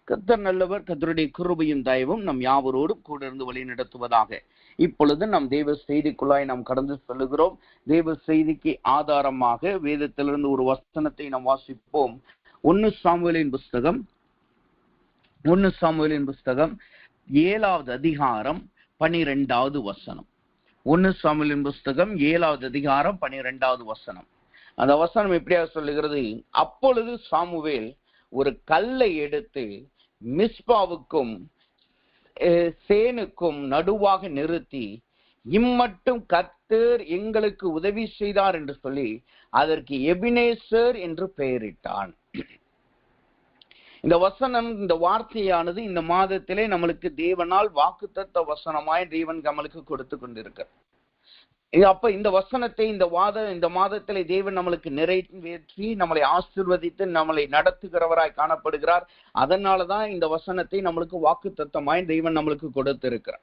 கர்த்தர் நல்லவர். கர்த்தருடைய கிருபையும் தயவும் நம் யாவரோடும் கூட இருந்து வழி நடத்துவதாக. இப்பொழுது நம் தேவ செய்திக்குள்ளாய் நாம் கடந்து செல்லுகிறோம். தேவ செய்திக்கு ஆதாரமாக வேதத்திலிருந்து ஒரு வசனத்தை நாம் வாசிப்போம். 1 சாமுவேலின் புஸ்தகம் 7வது அதிகாரம் 12வது வசனம். 1 சாமுவேலின் புஸ்தகம் 7வது அதிகாரம் 12வது வசனம். அந்த வசனம் எப்படியாக சொல்லுகிறது? அப்பொழுது சாமுவேல் ஒரு கல்லை எடுத்து மிஸ்பாவுக்கும் சேனுக்கும் நடுவாக நிறுத்தி, இம்மட்டும் கர்த்தர் எங்களுக்கு உதவி செய்தார் என்று சொல்லி அதற்கு எபினேசர் என்று பெயரிட்டான். இந்த வசனம், இந்த வார்த்தையானது இந்த மாதத்திலே நம்மளுக்கு தேவனால் வாக்குத்தத்த வசனமாய் தேவன் நம்மளுக்கு கொடுத்து கொண்டிருக்கிறார். அப்ப இந்த வசனத்தை இந்த மாதத்திலே தேவன் நம்மளுக்கு நிறைவேற்றி நம்மளை ஆசீர்வதித்து நம்மளை நடத்துகிறவராய் காணப்படுகிறார். அதனாலதான் இந்த வசனத்தை நம்மளுக்கு வாக்குத்தத்தமாய் தேவன் நம்மளுக்கு கொடுத்திருக்கிறார்.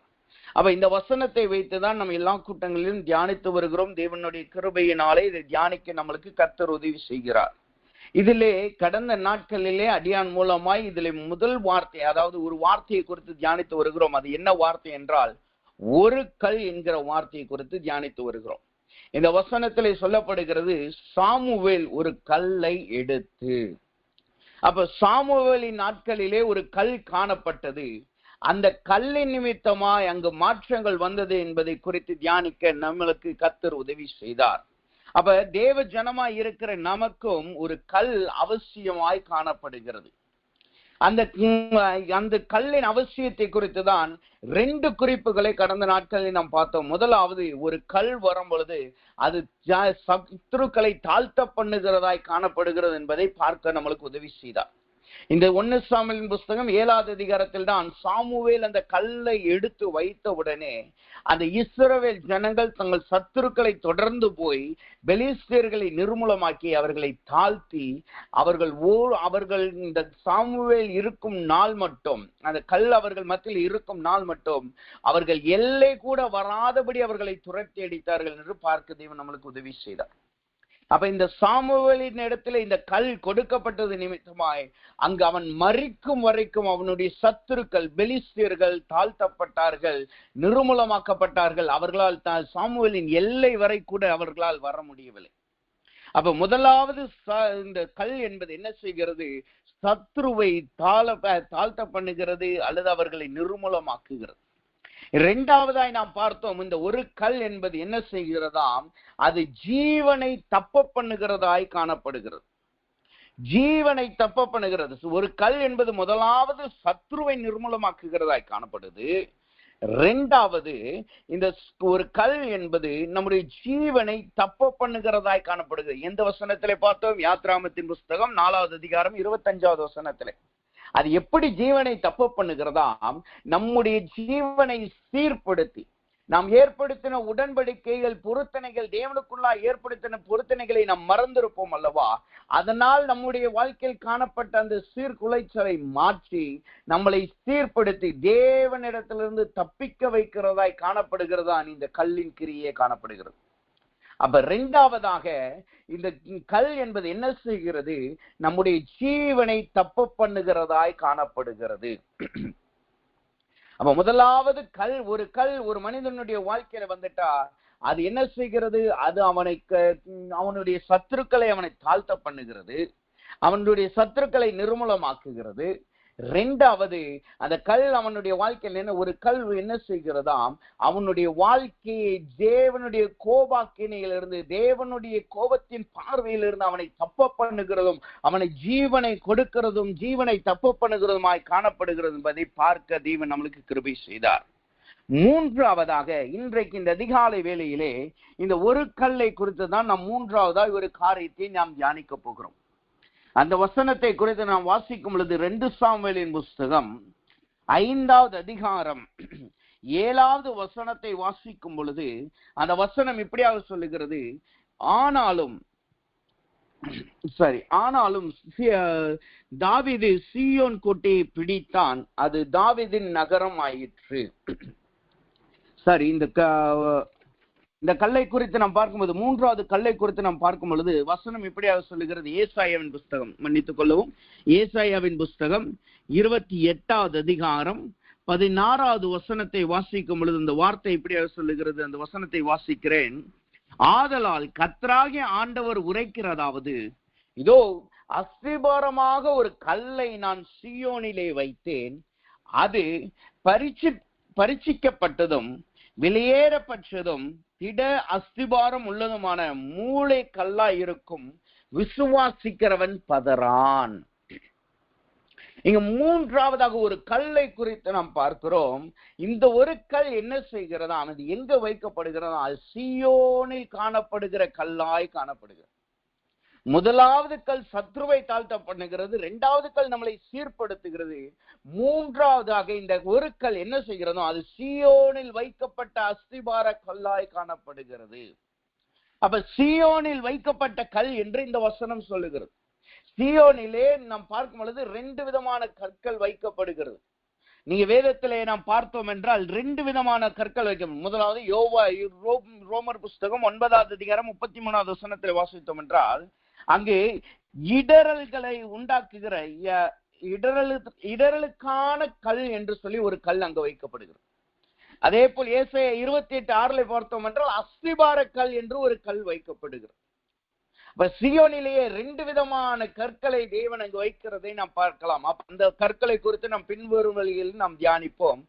அப்ப இந்த வசனத்தை வைத்துதான் நம்ம எல்லா கூட்டங்களிலும் தியானித்து வருகிறோம். தேவனுடைய கிருபையினாலே இதை தியானிக்க நம்மளுக்கு கர்த்தர் உதவி செய்கிறார். இதிலே கடந்த நாட்களிலே அடியான் மூலமாய் இதிலே முதல் வார்த்தை, அதாவது ஒரு வார்த்தையை குறித்து தியானித்து வருகிறோம். அது என்ன வார்த்தை என்றால், ஒரு கல் என்கிற வார்த்தையை குறித்து தியானித்து வருகிறோம். இந்த வசனத்திலே சொல்லப்படுகிறது, சாமுவேல் ஒரு கல்லை எடுத்து. அப்ப சாமுவேலின் நாட்களிலே ஒரு கல் காணப்பட்டது. அந்த கல்லின் நிமித்தமாய் அங்கு மாற்றங்கள் வந்தது என்பதை குறித்து தியானிக்க நம்மளுக்கு கர்த்தர் உதவி செய்தார். அப்ப தேவ ஜனமாய் இருக்கிற நமக்கும் ஒரு கல் அவசியமாய் காணப்படுகிறது. அந்த கல்லின் அவசியத்தை குறித்து தான் 2 குறிப்புகளை கடந்த நாட்களில் நாம் பார்த்தோம். முதலாவது, ஒரு கல் வரும் பொழுது அது சத்துருக்களை தாழ்த்த பண்ணுகிறதாய் காணப்படுகிறது என்பதை பார்க்க நம்மளுக்கு உதவி செய்தார். இந்த 1 சாமுவேலின் புஸ்தகம் 7வது அதிகாரத்தில் தான் சாமுவேல் அந்த கல்லை எடுத்து வைத்த உடனே அந்த இஸ்ரவேல் ஜனங்கள் தங்கள் சத்துருக்களை தொடர்ந்து போய் பெலிஸ்தியர்களை நிர்மூலமாக்கி அவர்களை தாழ்த்தி அவர்கள் இந்த சாமுவேல் இருக்கும் நாள் மட்டும், அந்த கல் அவர்கள் மத்தியில் இருக்கும் நாள் மட்டும் அவர்கள் எல்லை கூட வராதபடி அவர்களை துரத்தி அடித்தார்கள் என்று பார்க்க தேவன் நம்மளுக்கு உதவி செய்தார். அப்ப இந்த சாமுவேலின் இடத்துல இந்த கல் கொடுக்கப்பட்டது நிமித்தமாய் அங்கு அவன் மரிக்கும் வரைக்கும் அவனுடைய சத்துருக்கள் பெலிஸ்தியர்கள் தாழ்த்தப்பட்டார்கள், நிர்மூலமாக்கப்பட்டார்கள். அவர்களால் சாமுவேலின் எல்லை வரை கூட அவர்களால் வர முடியவில்லை. அப்ப முதலாவது இந்த கல் என்பது என்ன செய்கிறது? சத்ருவை தாழ்த்த பண்ணுகிறது அல்லது அவர்களை நிர்மூலமாக்குகிறது. 2வதாய் நாம் பார்த்தோம், இந்த ஒரு கல் என்பது என்ன செய்கிறதாம்? அது ஜீவனை தப்ப பண்ணுகிறதாய் காணப்படுகிறது. ஜீவனை தப்ப பண்ணுகிறது. ஒரு கல் என்பது முதலாவது சத்ருவை நிர்மூலமாக்குகிறதாய் காணப்படுது. 2வது, இந்த ஒரு கல் என்பது நம்முடைய ஜீவனை தப்ப பண்ணுகிறதாய் காணப்படுகிறது. எந்த வசனத்திலே பார்த்தோம்? யாத்ராமத்தின் புஸ்தகம் 4வது அதிகாரம் 25வது வசனத்திலே. அது எப்படி ஜீவனை தப்பு பண்ணுகிறதாம்? நம்முடைய ஜீவனை சீர்படுத்தி நாம் ஏற்படுத்தின உடன்படிக்கைகள், பொருத்தனைகள், தேவனுக்குள்ளா ஏற்படுத்தின பொருத்தனைகளை நாம் மறந்திருப்போம் அல்லவா? அதனால் நம்முடைய வாழ்க்கையில் காணப்பட்ட அந்த சீர்குலைச்சலை மாற்றி நம்மளை சீர்படுத்தி தேவனிடத்திலிருந்து தப்பிக்க வைக்கிறதாய் காணப்படுகிறதான் இந்த கல்லின் கிரியே காணப்படுகிறது. அப்ப 2வதாக இந்த கல் என்பது என்ன செய்கிறது? நம்முடைய ஜீவனை தப்பு பண்ணுகிறதாய் காணப்படுகிறது. அப்ப முதலாவது ஒரு கல் ஒரு மனிதனுடைய வாழ்க்கையில வந்துட்டா அது என்ன செய்கிறது? அது அவனுடைய சத்துருக்களை அவனை தாழ்த்த பண்ணுகிறது, அவனுடைய சத்துருக்களை நிர்மூலமாக்குகிறது. 2வது, அந்த கல் அவனுடைய வாழ்க்கையில் ஒரு கல் என்ன செய்கிறதாம்? அவனுடைய வாழ்க்கையை தேவனுடைய கோபாக்கினையிலிருந்து, தேவனுடைய கோபத்தின் பார்வையிலிருந்து அவனை தப்ப பண்ணுகிறதும், அவனை ஜீவனை கொடுக்கிறதும், ஜீவனை தப்ப பண்ணுகிறதுமாய் காணப்படுகிறது என்பதை பார்க்க தேவன் நம்மளுக்கு கிருபை செய்தார். 3வதாக, இன்றைக்கு இந்த அதிகாலை வேளையிலே இந்த ஒரு கல்லை குறித்து தான் நாம் 3வதாக ஒரு காரியத்தை நாம் தியானிக்க போகிறோம். அந்த வசனத்தை குறித்து நாம் வாசிக்கும் பொழுது 2 சாமுவேலின் புஸ்தகம் 5வது அதிகாரம் 7வது வசனத்தை வாசிக்கும் பொழுது அந்த வசனம் இப்படியாக சொல்லுகிறது, ஆனாலும் தாவீது சீயோன் கோட்டையை பிடித்தான், அது தாவீதின் நகரம் ஆயிற்று. இந்த கல்லை குறித்து நாம் பார்க்கும்போது 3வது கல்லை குறித்து நாம் பார்க்கும் பொழுது வசனம் இப்படியாக சொல்லுகிறது. ஏசாயாவின் புஸ்தகம், மன்னித்துக் கொள்ளவும், ஏசாயாவின் புஸ்தகம் 28வது அதிகாரம் 16வது வசனத்தை வாசிக்கும் பொழுது இந்த வார்த்தை இப்படியாக சொல்லுகிறது. அந்த வசனத்தை வாசிக்கிறேன். ஆதலால் கர்த்தராகிய ஆண்டவர் உரைக்கிறதாவது, இதோ அஸ்திபாரமாக ஒரு கல்லை நான் சீயோனிலே வைத்தேன், அது பரீட்சிக்கப்பட்டதும் வெளியேறப்பட்டதும் திட அஸ்திபாரம் உள்ளதுமான மூளை கல்லா இருக்கும், விசுவாசிக்கிறவன் பதறான். இங்க மூன்றாவதாக ஒரு கல்லை குறித்து நாம் பார்க்கிறோம். இந்த ஒரு கல் என்ன செய்கிறதா, அது எங்க வைக்கப்படுகிறதா, அது சீயோனில் காணப்படுகிற கல்லாய் காணப்படுகிறது. முதலாவது கல் சத்ருவை தாழ்த்த பண்ணுகிறது, இரண்டாவது கல் நம்மளை சீர்படுத்துகிறது, மூன்றாவதாக இந்த ஒரு கல் என்ன செய்கிறதோ அது சீயோனில் வைக்கப்பட்ட அஸ்திபார கல்லாய் காணப்படுகிறது. அப்ப சீயோனில் வைக்கப்பட்ட கல் என்று இந்த வசனம் சொல்லுகிறது. சீயோனிலே நாம் பார்க்கும் பொழுது 2 விதமான கற்கள் வைக்கப்படுகிறது. நீங்க வேதத்திலே நாம் பார்த்தோம் என்றால் 2 விதமான கற்கள் வைக்கப்படும். முதலாவது ரோமர் புஸ்தகம் 9வது அதிகாரம் 33வது வசனத்தில் வாசித்தோம் என்றால், அங்கு இடரல்களை உண்டாக்குகிற இடரலுக்கான கல் என்று சொல்லி ஒரு கல் அங்கு வைக்கப்படுகிறது. அதே போல் ஏசாயா 28:6 பார்த்தோம் என்றால் அஸ்திபார கல் என்று ஒரு கல் வைக்கப்படுகிறது. சீயோனிலேயே 2 விதமான கற்களை தேவன் அங்கு வைக்கிறதை நாம் பார்க்கலாம். அந்த கற்களை குறித்து நாம் பின்வரும் வழியில் நாம் தியானிப்போம்.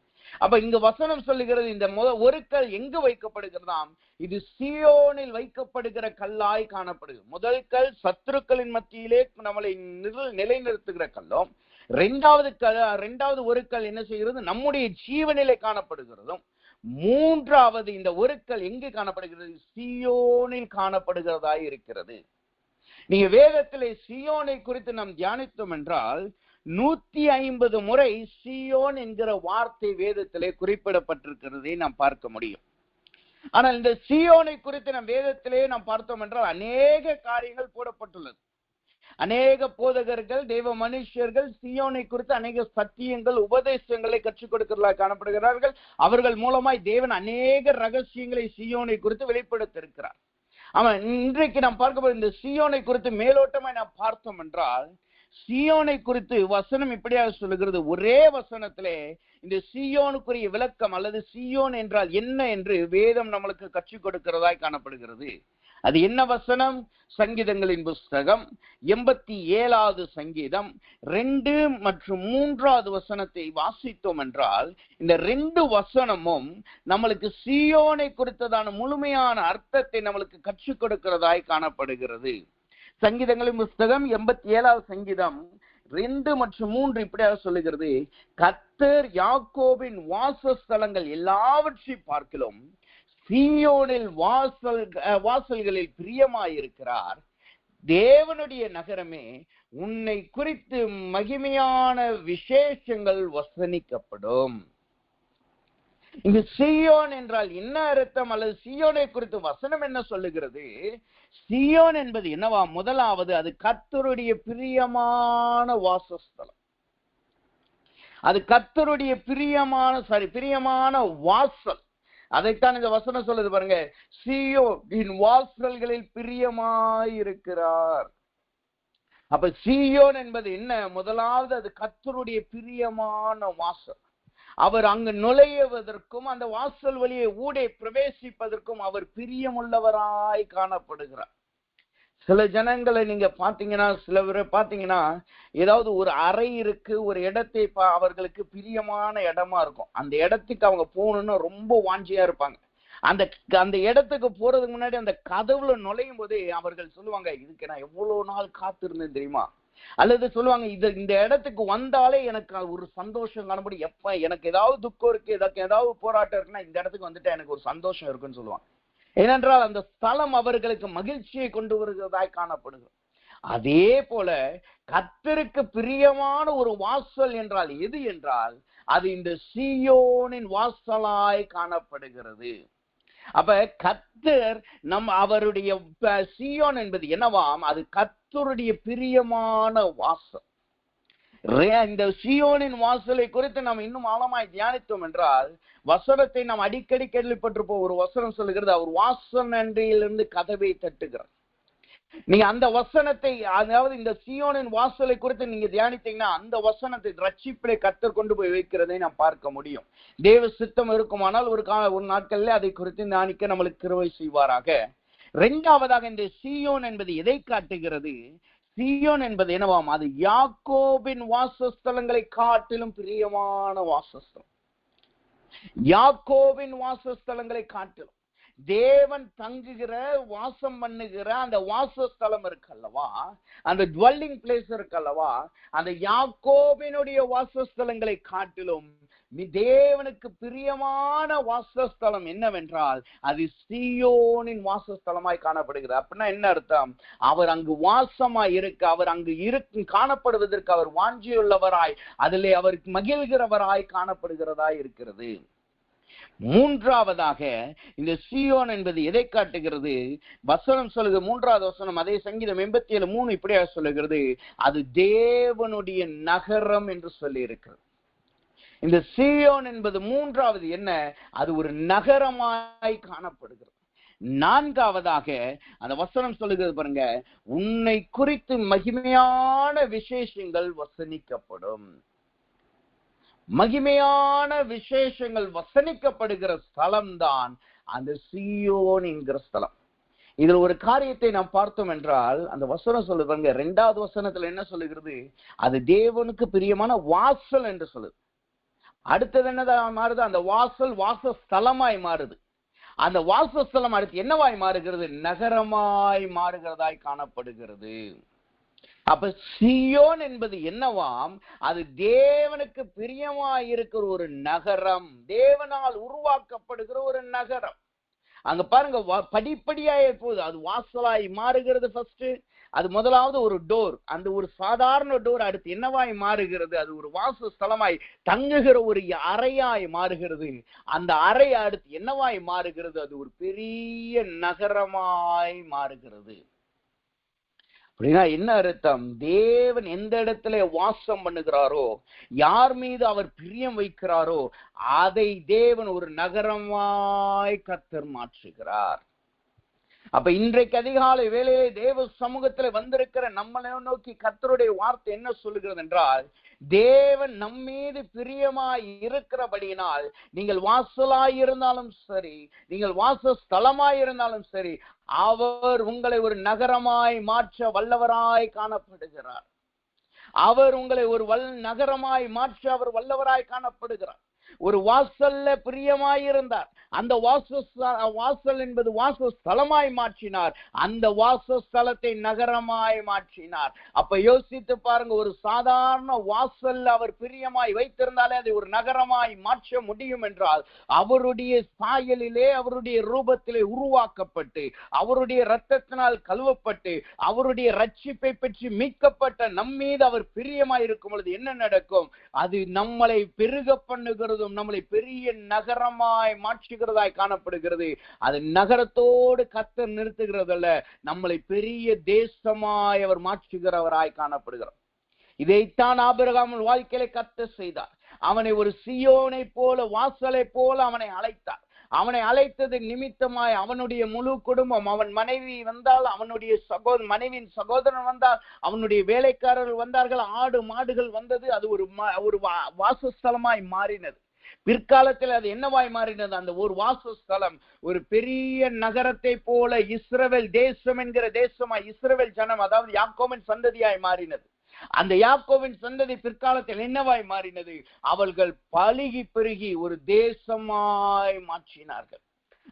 அப்ப இங்க வசனம் சொல்லுகிறது, இந்த ஒரு கல் எங்கு வைக்கப்படுகிறதாம், இது சீயோனில் வைக்கப்படுகிற கல்லாய் காணப்படுகிறது. முதல் கல் சத்துருக்களின் மத்தியிலே நம்மளை நிலைநிறுத்துகிற கல்லும், இரண்டாவது ஒரு கல் என்ன செய்கிறது, நம்முடைய ஜீவனிலே காணப்படுகிறதும், மூன்றாவது இந்த ஒரு கல் எங்கு காணப்படுகிறது, சீயோனில் காணப்படுகிறதாய் இருக்கிறது. நீங்க வேதத்திலே சீயோனை குறித்து நாம் தியானித்தோம் என்றால் 150 முறை சீயோன் என்கிற வார்த்தை வேதத்திலே குறிப்பிடப்பட்டிருக்கிறதை நாம் பார்க்க முடியும். ஆனால் இந்த சீயோனை குறித்து நம் வேதத்திலே நாம் பார்த்தோம் என்றால் அநேக காரியங்கள் போடப்பட்டுள்ளது. அநேக போதகர்கள், தெய்வ மனுஷர்கள் சீயோனை குறித்து அநேக சத்தியங்கள், உபதேசங்களை கற்றுக் கொடுக்கிறதா காணப்படுகிறார்கள். அவர்கள் மூலமாய் தேவன் அநேக ரகசியங்களை சீயோனை குறித்து வெளிப்படுத்தியிருக்கிறார். ஆமா, இன்றைக்கு நாம் பார்க்க இந்த சீயோனை குறித்து மேலோட்டமாய் நாம் பார்த்தோம் என்றால், சீயோனை குறித்து வசனம் இப்படியாக சொல்லுகிறது. ஒரே வசனத்திலே இந்த சீயோனுக்குரிய விளக்கம் அல்லது சீயோன் என்றால் என்ன என்று வேதம் நம்மளுக்கு கற்றுக் கொடுக்கிறதாய் காணப்படுகிறது. அது என்ன வசனம்? சங்கீதங்களின் புஸ்தகம் 87வது சங்கீதம் 2 மற்றும் 3வது வசனத்தை வாசித்தோம் என்றால், இந்த 2 வசனமும் நம்மளுக்கு சீயோனை குறித்ததான முழுமையான அர்த்தத்தை நம்மளுக்கு கற்றுக் கொடுக்கிறதாய் காணப்படுகிறது. சங்கீதங்களின் புஸ்தகம் 87வது சங்கீதம் 2 மற்றும் 3 இப்படியாக சொல்லுகிறது, கர்த்தர் யாக்கோபின் வாசஸ்தலங்கள் எல்லாவற்றை பார்க்கிலும் சீயோனில் வாசல்களில் பிரியமாயிருக்கிறார். தேவனுடைய நகரமே, உன்னை குறித்து மகிமையான விசேஷங்கள் வசனிக்கப்படும். இங்கு சீயோன் என்றால் என்ன அர்த்தம், அல்லது சீயோனை குறித்து வசனம் என்ன சொல்லுகிறது? சீயோன் என்பது என்னவா? முதலாவது, அது கர்த்தருடைய பிரியமான வாசஸ்தலம். அது கர்த்தருடைய பிரியமான வாசல். அதைத்தான் இந்த வசனம் சொல்லுது பாருங்க, சீயோனின் வாசல்களில் பிரியமாயிருக்கிறார். அப்ப சீயோன் என்பது என்ன? முதலாவது அது கர்த்தருடைய பிரியமான வாசல். அவர் அங்கு நுழைவதற்கும் அந்த வாசல் வழியை ஊடே பிரவேசிப்பதற்கும் அவர் பிரியமுள்ளவராய் காணப்படுகிறார். சில ஜனங்களை நீங்க பாத்தீங்கன்னா, சில பேரை பாத்தீங்கன்னா, ஏதாவது ஒரு அறை இருக்கு, ஒரு இடத்தை அவர்களுக்கு பிரியமான இடமா இருக்கும். அந்த இடத்துக்கு அவங்க போகணும்னு ரொம்ப வாஞ்சியா இருப்பாங்க. அந்த இடத்துக்கு போறதுக்கு முன்னாடி அந்த கதவுல நுழையும் போதே அவர்கள் சொல்லுவாங்க, இதுக்கு நான் எவ்வளவு நாள் காத்திருந்தேன் தெரியுமா? அல்லது சொல்லுவாங்க, இந்த இடத்துக்கு வந்தாலே எனக்கு ஒரு சந்தோஷம் காணப்படும். எப்ப எனக்கு ஏதாவது துக்கம் இருக்கு, ஏதாவது போராட்டம் இருக்குன்னா இந்த இடத்துக்கு வந்துட்டா எனக்கு ஒரு சந்தோஷம் இருக்குன்னு சொல்லுவாங்க. ஏனென்றால் அந்த ஸ்தலம் அவர்களுக்கு மகிழ்ச்சியை கொண்டு வருகிறதாய் காணப்படுகிறது. அதே போல கர்த்தருக்கு பிரியமான ஒரு வாசல் என்றால் எது என்றால், அது இந்த சீயோனின் வாசலாய் காணப்படுகிறது. அப்ப கர்த்தர் அவருடைய சீயோன் என்பது என்னவாம்? அது கர்த்தருடைய பிரியமான வாசல். இந்த சீயோனின் வாசலை குறித்து நாம் இன்னும் ஆழமாய் தியானித்தோம் என்றால், வசனத்தை நாம் அடிக்கடி கேள்விப்பட்டிருப்போம். ஒரு வசனம் சொல்லுகிறது, அவர் வாசல் நன்றியிலிருந்து கதவை தட்டுகிறார். நீங்க அந்த வசனத்தை, அதாவது இந்த சீயோனின் வாசலை குறித்து நீங்க தியானித்தீங்கன்னா அந்த வசனத்தை ரட்சிப்பிலே கர்த்தர் கொண்டு போய் வைக்கிறதை நாம் பார்க்க முடியும். தேவ சித்தம் இருக்குமானால் ஒரு நாட்களில் அதை குறித்து தியானிக்க நம்மளுக்கு கிருபை செய்வாராக. இரண்டாவதாக, இந்த சீயோன் என்பது எதை காட்டுகிறது? சீயோன் என்பது என்னவாம்? அது யாக்கோபின் வாசஸ்தலங்களை காட்டிலும் பிரியமான வாசஸ்தலம். யாக்கோபின் வாசஸ்தலங்களை காட்டிலும் தேவன் தங்குகிற, வாசம் பண்ணுகிற அந்த வாசஸ்தலம் இருக்கல்லவா, அந்த டுவெல்லிங் பிளேஸ் இருக்கல்லவா, அந்த யாக்கோபினுடைய வாசஸ்தலங்களை காட்டிலும் தேவனுக்கு பிரியமான வாசஸ்தலம் என்னவென்றால் அது சீயோனின் வாசஸ்தலமாய் காணப்படுகிறது. அப்படின்னா என்ன அர்த்தம்? அவர் அங்கு வாசமாய் இருக்க, அவர் அங்கு காணப்படுவதற்கு அவர் வாஞ்சியுள்ளவராய், அதிலே அவருக்கு மகிழ்கிறவராய் காணப்படுகிறதாய் இருக்கிறது. மூன்றாவதாக, இந்த சீயோன் என்பது எதை காட்டுகிறது? வசனம் சொல்லுகிறது, மூன்றாவது வசனம் அதே சங்கீதம் 87:3 இப்படியாக சொல்லுகிறது, அது தேவனுடைய நகரம் என்று சொல்லி இருக்கிறது. இந்த சீயோன் என்பது மூன்றாவது என்ன? அது ஒரு நகரமாய் காணப்படுகிறது. நான்காவதாக அந்த வசனம் சொல்லுகிறது பாருங்க, உன்னை குறித்து மகிமையான விசேஷங்கள் வசனிக்கப்படும். மகிமையான விசேஷங்கள் வசனிக்கப்படுகிற ஸ்தலம்தான் அந்த சீயோன் என்கிற ஸ்தலம். இதுல ஒரு காரியத்தை நாம் பார்த்தோம் என்றால், அந்த வசனம் சொல்லுவாங்க, 2வது வசனத்துல என்ன சொல்லுகிறது? அது தேவனுக்கு பிரியமான வாசல் என்று சொல்லுது. அடுத்தது என்னதான் மாறுது? அந்த வாசல் வாசஸ்தலமாய் மாறுது. அந்த வாசஸ்தலம் அடுத்து என்னவாய் மாறுகிறது? நகரமாய் மாறுகிறதாய் காணப்படுகிறது. அப்ப சீயோன் என்பது என்னவாம்? அது தேவனுக்கு பிரியமாய் இருக்கிற ஒரு நகரம், தேவனால் உருவாக்கப்படுகிற ஒரு நகரம். அங்க பாருங்க, படிப்படியாய போகுது. அது வாசலாய் மாறுகிறது. ஃபர்ஸ்ட் அது முதலாவது ஒரு டோர், அந்த ஒரு சாதாரண டோர். அடுத்து என்னவாய் மாறுகிறது? அது ஒரு வாசஸ்தலமாய் தங்குகிற ஒரு அறையாய் மாறுகிறது. அந்த அறை அடுத்து என்னவாய் மாறுகிறது? அது ஒரு பெரிய நகரமாய் மாறுகிறது. அப்படின்னா என்ன அர்த்தம்? தேவன் எந்த இடத்துல வாசம் பண்ணுகிறாரோ, யார் மீது அவர் பிரியம் வைக்கிறாரோ, அதை தேவன் ஒரு நகரமாய் கர்த்தர் மாற்றுகிறார். அப்ப இன்றைக்கு அதிகாலை வேளையிலே தேவ சமூகத்துல வந்திருக்கிற நம்மளை நோக்கி கர்த்தருடைய வார்த்தை என்ன சொல்லுகிறது என்றால், தேவன் நம்மீது பிரியமாய் இருக்கிறபடியினால், நீங்கள் வாசலாய் இருந்தாலும் சரி, நீங்கள் வாசஸ்தலமாய் இருந்தாலும் சரி, அவர் உங்களை ஒரு நகரமாய் மாற்ற வல்லவராய் காணப்படுகிறார். அவர் உங்களை ஒரு நகரமாய் மாற்ற அவர் வல்லவராய் காணப்படுகிறார். ஒரு வாசல்ல பிரியமாய் இருந்தார், அந்த வாசல் என்பது வாசஸ்தலமாய் மாற்றினார், அந்த வாசஸ்தலத்தை நகரமாய் மாற்றினார். அப்ப யோசித்து பாருங்க, ஒரு சாதாரண வாசல்ல அவர் பிரியமாய் வைத்திருந்தாலே அதை ஒரு நகரமாய் மாற்ற முடியும் என்றால், அவருடைய சாயலிலே, அவருடைய ரூபத்திலே உருவாக்கப்பட்டு, அவருடைய இரத்தத்தினால் கழுவப்பட்டு, அவருடைய ரட்சிப்பை பெற்று மீட்கப்பட்ட நம்மீது அவர் பிரியமாய் இருக்கும் பொழுது என்ன நடக்கும்? அது நம்மளை பெருக பண்ணுகிறதும் நம்மளை பெரிய நகரமாய் மாற்றுகிறதாய் காணப்படுகிறது. அது நகரத்தோடு கர்த்தர் நிறுத்துகிறதல்ல, நம்மளை பெரிய தேசமாய் அவர் மாற்றுகிறவராய் காணப்படுகிறார். இதைத்தான் ஆபிரகாம் வாழ்க்கையில கர்த்தர் செய்தார். அவனை ஒரு சீயோனை போல, வாசலை போல அவனை அழைத்தார். அவனை அழைத்தது நிமித்தமாய் அவனுடைய முழு குடும்பம், அவன் மனைவி வந்தால், அவனுடைய மனைவியின் சகோதரன் வந்தால், அவனுடைய வேலைக்காரர்கள் வந்தார்கள், ஆடு மாடுகள் வந்தது. அது ஒரு வாசஸ்தலமாய் மாறினது. பிற்காலத்தில் அது என்னவாய் மாறினது? அந்த ஒரு வாசஸ்தலம் ஒரு பெரிய நகரத்தை போல இஸ்ரவேல் தேசம் என்கிற தேசமாய், இஸ்ரவேல் ஜனம், அதாவது யாக்கோபின் சந்ததியாய் மாறினது. அந்த யாக்கோபின் சந்ததி பிற்காலத்தில் என்னவாய் மாறினது? அவர்கள் பலுகி பெருகி ஒரு தேசமாய் மாற்றினார்கள்.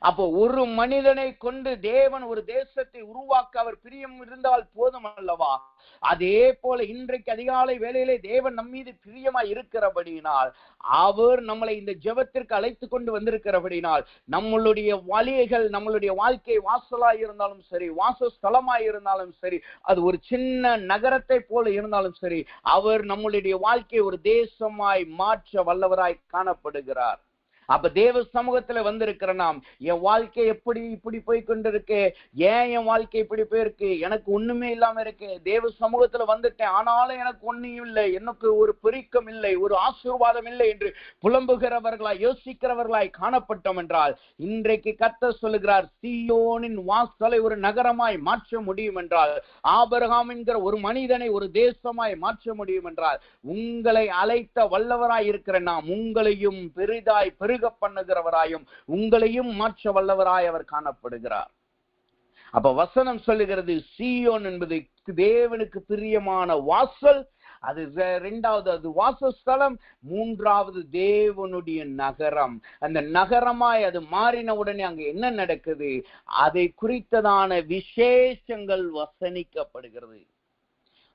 அப்போ ஒரு மனிதனை கொண்டு தேவன் ஒரு தேசத்தை உருவாக்க அவர் பிரியம் இருந்தால் போதும் அல்லவா? அதே போல இன்றைக்கு அதிகாலை வேளையிலே தேவன் நம் மீது பிரியமாய் இருக்கிறபடியினால், அவர் நம்மளை இந்த ஜெபத்திற்கு அழைத்து கொண்டு வந்திருக்கிறபடினால், நம்மளுடைய வழிகள், நம்மளுடைய வாழ்க்கை வாசலாய் இருந்தாலும் சரி, வாசஸ்தலமாய் இருந்தாலும் சரி, அது ஒரு சின்ன நகரத்தை போல இருந்தாலும் சரி, அவர் நம்மளுடைய வாழ்க்கையை ஒரு தேசமாய் மாற்ற வல்லவராய் காணப்படுகிறார். அப்ப தேவ சமூகத்துல வந்திருக்கிற நாம், என் வாழ்க்கை எப்படி இப்படி போய் கொண்டிருக்கு, ஏன் என் வாழ்க்கை இப்படி போயிருக்கு, எனக்கு ஒண்ணுமே இல்லாம இருக்கு, தேவ சமூகத்துல வந்துட்டேன் ஆனாலும் எனக்கு ஒண்ணும் இல்லை, எனக்கு ஒரு பெருக்கம் இல்லை, ஒரு ஆசீர்வாதம் இல்லை என்று புலம்புகிறவர்களாய் யோசிக்கிறவர்களாய் காணப்பட்டோம் என்றால், இன்றைக்கு கர்த்தர் சொல்லுகிறார், சீயோனின் வாசலை ஒரு நகரமாய் மாற்ற முடியும் என்றால், ஆபிரகாம் என்கிற ஒரு மனிதனை ஒரு தேசமாய் மாற்ற முடியும் என்றால், உங்களை அழைத்த வல்லவராய் இருக்கிற நாம் உங்களையும் பெரிதாய் பெருக பண்ணுகிறவராயும் உங்களையும் மாற்ற வல்லவராய் அவர் காணப்படுகிறார். அப்ப வசனம் சொல்லுகிறது, சீயோன் என்பது தேவனுக்கு பிரியமான வாசல், அது இரண்டாவது அது வாசஸ்தலம், மூன்றாவது தேவனுடைய நகரம். அந்த நகரமாய் அது மாறின உடனே அங்க என்ன நடக்குது, அதை குறித்ததான விசேஷங்கள் வசனிக்கப்படுகிறது.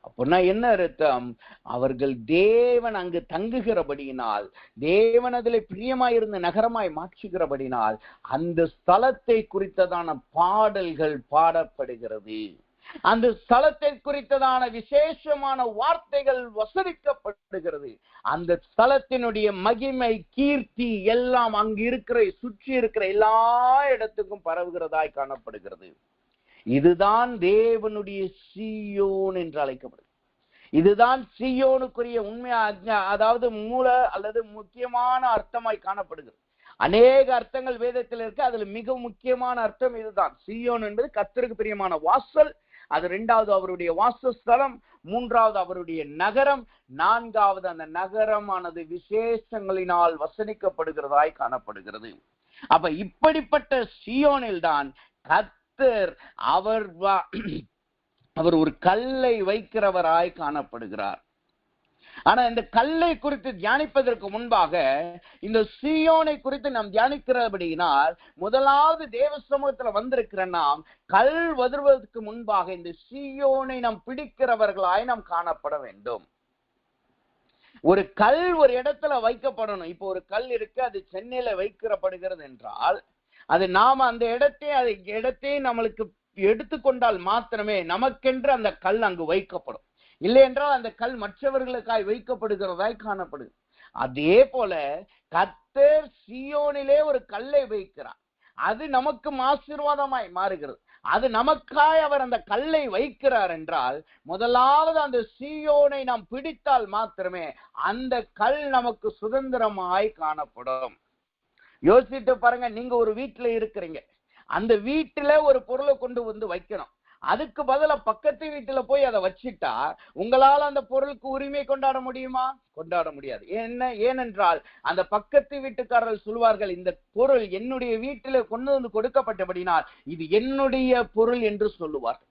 அப்படின்னா என்ன அர்த்தம், அவர்கள் தேவன் அங்கு தங்குகிறபடியினால், தேவன் அதில் பிரியமாயிருந்த நகரமாய் மாற்றுகிறபடினால் அந்த ஸ்தலத்தை குறித்ததான பாடல்கள் பாடப்படுகிறது, அந்த ஸ்தலத்தை குறித்ததான விசேஷமான வார்த்தைகள் வசனிக்கப்படுகிறது, அந்த ஸ்தலத்தினுடைய மகிமை கீர்த்தி எல்லாம் அங்கு இருக்கிற சுற்றி இருக்கிற எல்லா இடத்துக்கும் பரவுகிறதாய் காணப்படுகிறது. இதுதான் தேவனுடைய சீயோன் என்று அழைக்கப்படுது. இதுதான் சீயோனுக்குரிய உண்மையா, அதாவது மூல அல்லது முக்கியமான அர்த்தமாய் காணப்படுகிறது. அநேக அர்த்தங்கள் வேதத்தில் இருக்கு, அதுல மிக முக்கியமான அர்த்தம் இதுதான். சீயோன் என்பது கர்த்தருக்கு பிரியமான வாசல், அது இரண்டாவது அவருடைய வாசஸ்தலம், மூன்றாவது அவருடைய நகரம், நான்காவது அந்த நகரமானது விசேஷங்களினால் வசனிக்கப்படுகிறதாய் காணப்படுகிறது. அப்ப இப்படிப்பட்ட சீயோனில் தான் அவர் ஒரு கல்லை வைக்கிறவராய் காணப்படுகிறார். ஆனா இந்த கல்லை குறித்து தியானிப்பதற்கு முன்பாக இந்த சீயோனை குறித்து நாம் தியானிக்கிறபடியினால், முதலாவது தேவ சமூகத்துல வந்திருக்கிற நாம் கல் வருவதற்கு முன்பாக இந்த சீயோனை நாம் பிடிக்கிறவர்களாய் நாம் காணப்பட வேண்டும். ஒரு கல் ஒரு இடத்துல வைக்கப்படணும். இப்போ ஒரு கல் இருக்கு, அது சென்னையில வைக்கப்படுகிறது என்றால், அது நாம அந்த இடத்தை நம்மளுக்கு எடுத்துக்கொண்டால் மாத்திரமே நமக்கென்று அந்த கல் அங்கு வைக்கப்படும். இல்லை என்றால் அந்த கல் மற்றவர்களுக்காய் வைக்கப்படுகிறதாய் காணப்படுது. அதே போல கர்த்தர் சீயோனிலே ஒரு கல்லை வைக்கிறார், அது நமக்கு ஆசீர்வாதமாய் மாறுகிறது. அது நமக்காய் அவர் அந்த கல்லை வைக்கிறார் என்றால், முதலாவது அந்த சீயோனை நாம் பிடித்தால் மாத்திரமே அந்த கல் நமக்கு சுதந்திரமாய் காணப்படும். யோசித்து பாருங்க, நீங்க ஒரு வீட்டுல இருக்கிறீங்க, அந்த வீட்டுல ஒரு பொருளை கொண்டு வந்து வைக்கணும், அதுக்கு பதிலா பக்கத்து வீட்டுல போய் அதை வச்சிட்டா உங்களால அந்த பொருளுக்கு உரிமை கொண்டாட முடியுமா? கொண்டாட முடியாது. ஏனென்றால் அந்த பக்கத்து வீட்டுக்காரர்கள் சொல்வார்கள், இந்த பொருள் என்னுடைய வீட்டில கொண்டு வந்து கொடுக்கப்பட்டபடினால் இது என்னுடைய பொருள் என்று சொல்லுவார்கள்.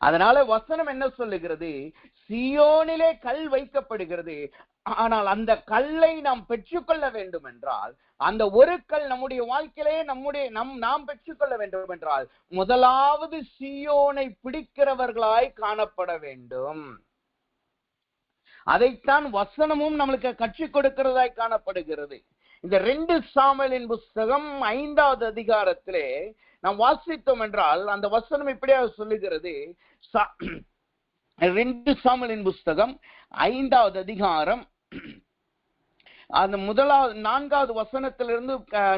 அதனால வசனம் என்ன சொல்லுகிறது, சீயோனிலே கல் வைக்கப்படுகிறது, ஆனால் அந்த கல்லை நாம் பெற்றுக்கொள்ள வேண்டும் என்றால், அந்த ஒரு கல் நம்முடைய வாழ்க்கையிலே நாம் பெற்றுக்கொள்ள வேண்டும் என்றால், முதலாவது சீயோனை பிடிக்கிறவர்களாய் காணப்பட வேண்டும். அதைத்தான் வசனமும் நம்மளுக்கு கற்றுக் கொடுக்கிறதாய் காணப்படுகிறது. இந்த 2 சாமுவேலின் புஸ்தகம் 5வது அதிகாரத்திலே நாம் வாசித்தோம் என்றால், அந்த வசனம் இப்படியாக சொல்லுகிறது. 2 சாமுவேலின் புஸ்தகம் 5வது அதிகாரம் அந்த 4வது வசனத்திலிருந்து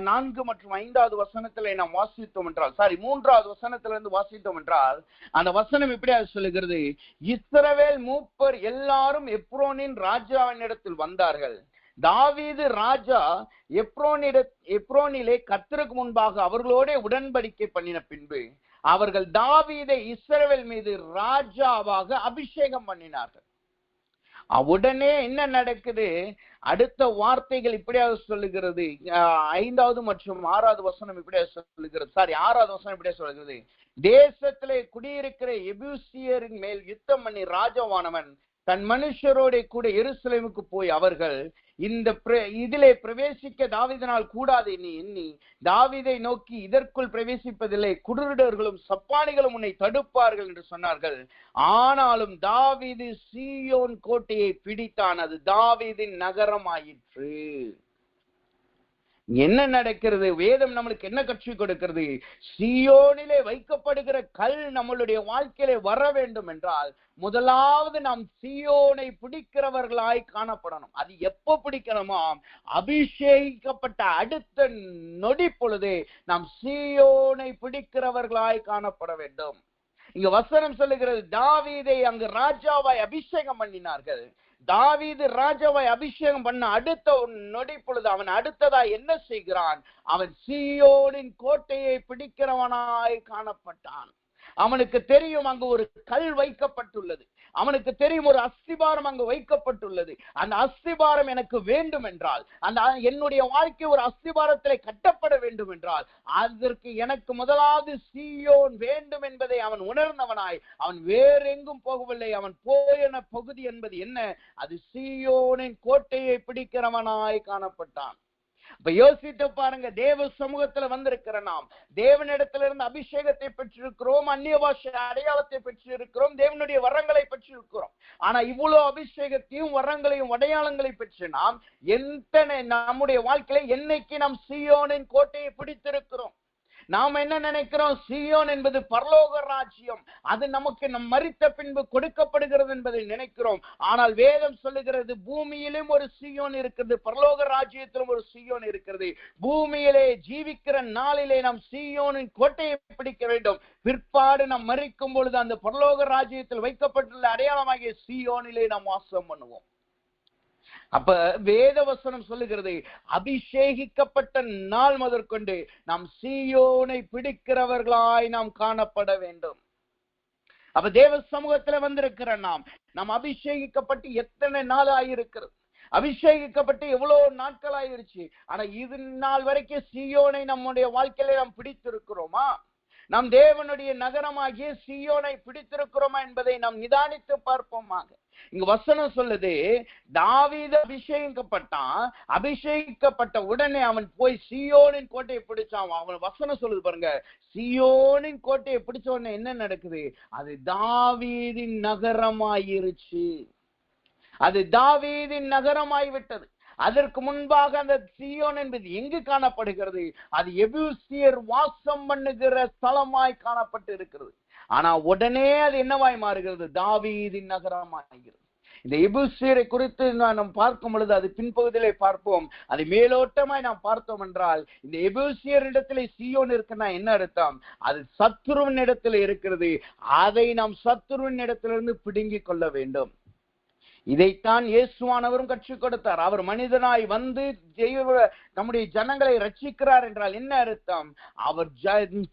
4 மற்றும் 5வது வசனத்திலே நாம் வாசித்தோம் என்றால், 3வது வசனத்திலிருந்து வாசித்தோம் என்றால், அந்த வசனம் இப்படியாக சொல்லுகிறது. இஸ்ரவேல் மூப்பர் எல்லாரும் எப்ரோனின் ராஜாவின் இடத்தில் வந்தார்கள். தாவீது ராஜா எப்ரோனிலே கர்த்தருக்கு முன்பாக அவர்களோட உடன்படிக்கை பண்ணின பின்பு அவர்கள் தாவீதை இஸ்ரவேல் மீது ராஜாவாக அபிஷேகம் பண்ணினார்கள். உடனே என்ன நடக்குது, அடுத்த வார்த்தைகள் இப்படியாக சொல்லுகிறது. 5வது மற்றும் 6வது வசனம் இப்படியாக சொல்லுகிறது. 6வது வசனம் இப்படியாக சொல்லுகிறது. தேசத்திலே குடியிருக்கிற எபூசியரின் மேல் யுத்தம் பண்ணி ராஜாவானவன் தன் மனுஷரோட கூட எருசலேமுக்கு போய் அவர்கள் இதிலே பிரவேசிக்க தாவீதினால் கூடாது எண்ணி தாவீதை நோக்கி, இதற்குள் பிரவேசிப்பதில்லை, குருடர்களும் சப்பானிகளும் உன்னை தடுப்பார்கள் என்று சொன்னார்கள். ஆனாலும் தாவீது சீயோன் கோட்டையை பிடித்தான், அது தாவீதின் நகரம் ஆயிற்று. என்ன நடக்கிறது? வேதம் நம்மளுக்கு என்ன கற்றுக் கொடுக்கிறது? சீயோனிலே வைக்கப்படுகிற கல் நம்மளுடைய வாழ்க்கையிலே வர வேண்டும் என்றால் முதலாவது நாம் சீயோனை பிடிக்கிறவர்களாய் காணப்படணும். அது எப்போ பிடிக்கணுமா? அபிஷேகிக்கப்பட்ட அடுத்த நொடி பொழுதே நாம் சீயோனை பிடிக்கிறவர்களாய் காணப்பட வேண்டும். இங்க வசனம் சொல்லுகிறது, தாவீதை அங்கு ராஜாவாய் அபிஷேகம் பண்ணினார்கள். தாவீது ராஜாவை அபிஷேகம் பண்ண அடுத்த நொடி பொழுது அவன் அடுத்ததா என்ன செய்கிறான்? அவன் சீயோனின் கோட்டையை பிடிக்கிறவனாய் காணப்பட்டான். அவனுக்கு தெரியும் அங்கு ஒரு கல் வைக்கப்பட்டுள்ளது. அவனுக்கு தெரியும் ஒரு அஸ்திபாரம் அங்கு வைக்கப்பட்டுள்ளது. அந்த அஸ்திபாரம் எனக்கு வேண்டும் என்றால், அந்த என்னுடைய வாழ்க்கை ஒரு அஸ்திபாரத்திலே கட்டப்பட வேண்டும் என்றால் அதற்கு எனக்கு முதலாவது சீயோன் வேண்டும் என்பதை அவன் உணர்ந்தவனாய் அவன் வேறு எங்கும் போகவில்லை. அவன் போயின பகுதி என்பது என்ன? அது சீயோனின் கோட்டையை பிடிக்கிறவனாய் காணப்பட்டான். இப்ப யோசித்து பாருங்க, தேவ சமூகத்துல வந்திருக்கிற நாம் தேவனிடத்திலிருந்து அபிஷேகத்தை பெற்றிருக்கிறோம், அந்நிய பாஷை அடையாளத்தை பெற்றிருக்கிறோம், தேவனுடைய வரங்களை பெற்றிருக்கிறோம். ஆனா இவ்வளவு அபிஷேகத்தையும் வரங்களையும் அடையாளங்களையும் பெற்று நாம் எத்தனை நம்முடைய வாழ்க்கையில என்னைக்கு நாம் சீயோனின் கோட்டையை பிடித்திருக்கிறோம்? நாம் என்ன நினைக்கிறோம்? சீயோன் என்பது பரலோக ராஜ்யம், அது நமக்கு நம் மரித்த பின்பு கொடுக்கப்படுகிறது என்பதை நினைக்கிறோம். ஆனால் வேதம் சொல்லுகிறது, பூமியிலும் ஒரு சீயோன் இருக்கிறது, பரலோக ராஜ்யத்திலும் ஒரு சீயோன் இருக்கிறது. பூமியிலே ஜீவிக்கிற நாளிலே நாம் சீயோனின் கோட்டையை பிடிக்க வேண்டும். பிற்பாடு நாம் மரிக்கும் பொழுது அந்த பரலோக ராஜ்யத்தில் வைக்கப்பட்டுள்ள அடையாளமாகிய சீயோனிலே நாம் வாசம் பண்ணுவோம். அப்ப வேத வசனம் சொல்லுகிறது, அபிஷேகிக்கப்பட்ட நாள் முதற்கொண்டு நாம் சீயோனை பிடிக்கிறவர்களாய் நாம் காணப்பட வேண்டும். அப்ப தேவ சமூகத்துல வந்திருக்கிற நாம் அபிஷேகிக்கப்பட்டு எத்தனை நாள் ஆயிருக்கிறது? அபிஷேகிக்கப்பட்டு எவ்வளவு நாட்கள் ஆயிருச்சு. ஆனா இது நாள் வரைக்கும் சீயோனை நம்முடைய வாழ்க்கையில நாம் பிடித்திருக்கிறோமா? நாம் தேவனுடைய நகரமாகிய சீயோனை பிடித்திருக்கிறோமா என்பதை நாம் நிதானித்து பார்ப்போமாக. இங்க வசனம் சொல்லுது, தாவீது அபிஷேகிக்கப்பட்டான். அபிஷேகிக்கப்பட்ட உடனே அவன் போய் சீயோனின் கோட்டையை பிடிச்சான். அவன் வசனம் சொல்லுது பாருங்க, சீயோனின் கோட்டையை பிடிச்ச உடனே என்ன நடக்குது? அது தாவீதின் நகரமாயிருச்சு. அது தாவீதின் நகரமாய் விட்டது. அதற்கு முன்பாக அந்த சீயோன் என்பது எங்கு காணப்படுகிறது? அது எபூசியர் வாசம் பண்ணுகிற ஸ்தலமாய் காணப்பட்டு இருக்கிறது. ஆனா உடனே அது என்னவாய் மாறுகிறது? தாவீதின் நகரமாகிறது. இந்த எபூசியரை குறித்து நாம் பார்க்கும் பொழுது அது பின்பகுதியிலே பார்ப்போம். அது மேலோட்டமாய் நாம் பார்த்தோம் என்றால், இந்த எபூசியர் இடத்திலே சீயோன் இருக்குன்னா என்ன அர்த்தம்? அது சத்துருவின் இடத்துல இருக்கிறது. அதை நாம் சத்துருவின் இடத்திலிருந்து பிடுங்கிக் கொள்ள வேண்டும். இதைத்தான் இயேசுவானவரும் கற்றுக் கொடுத்தார். அவர் மனிதனாய் வந்து நம்முடைய ஜனங்களை ரட்சிக்கிறார் என்றால் என்ன அர்த்தம்? அவர்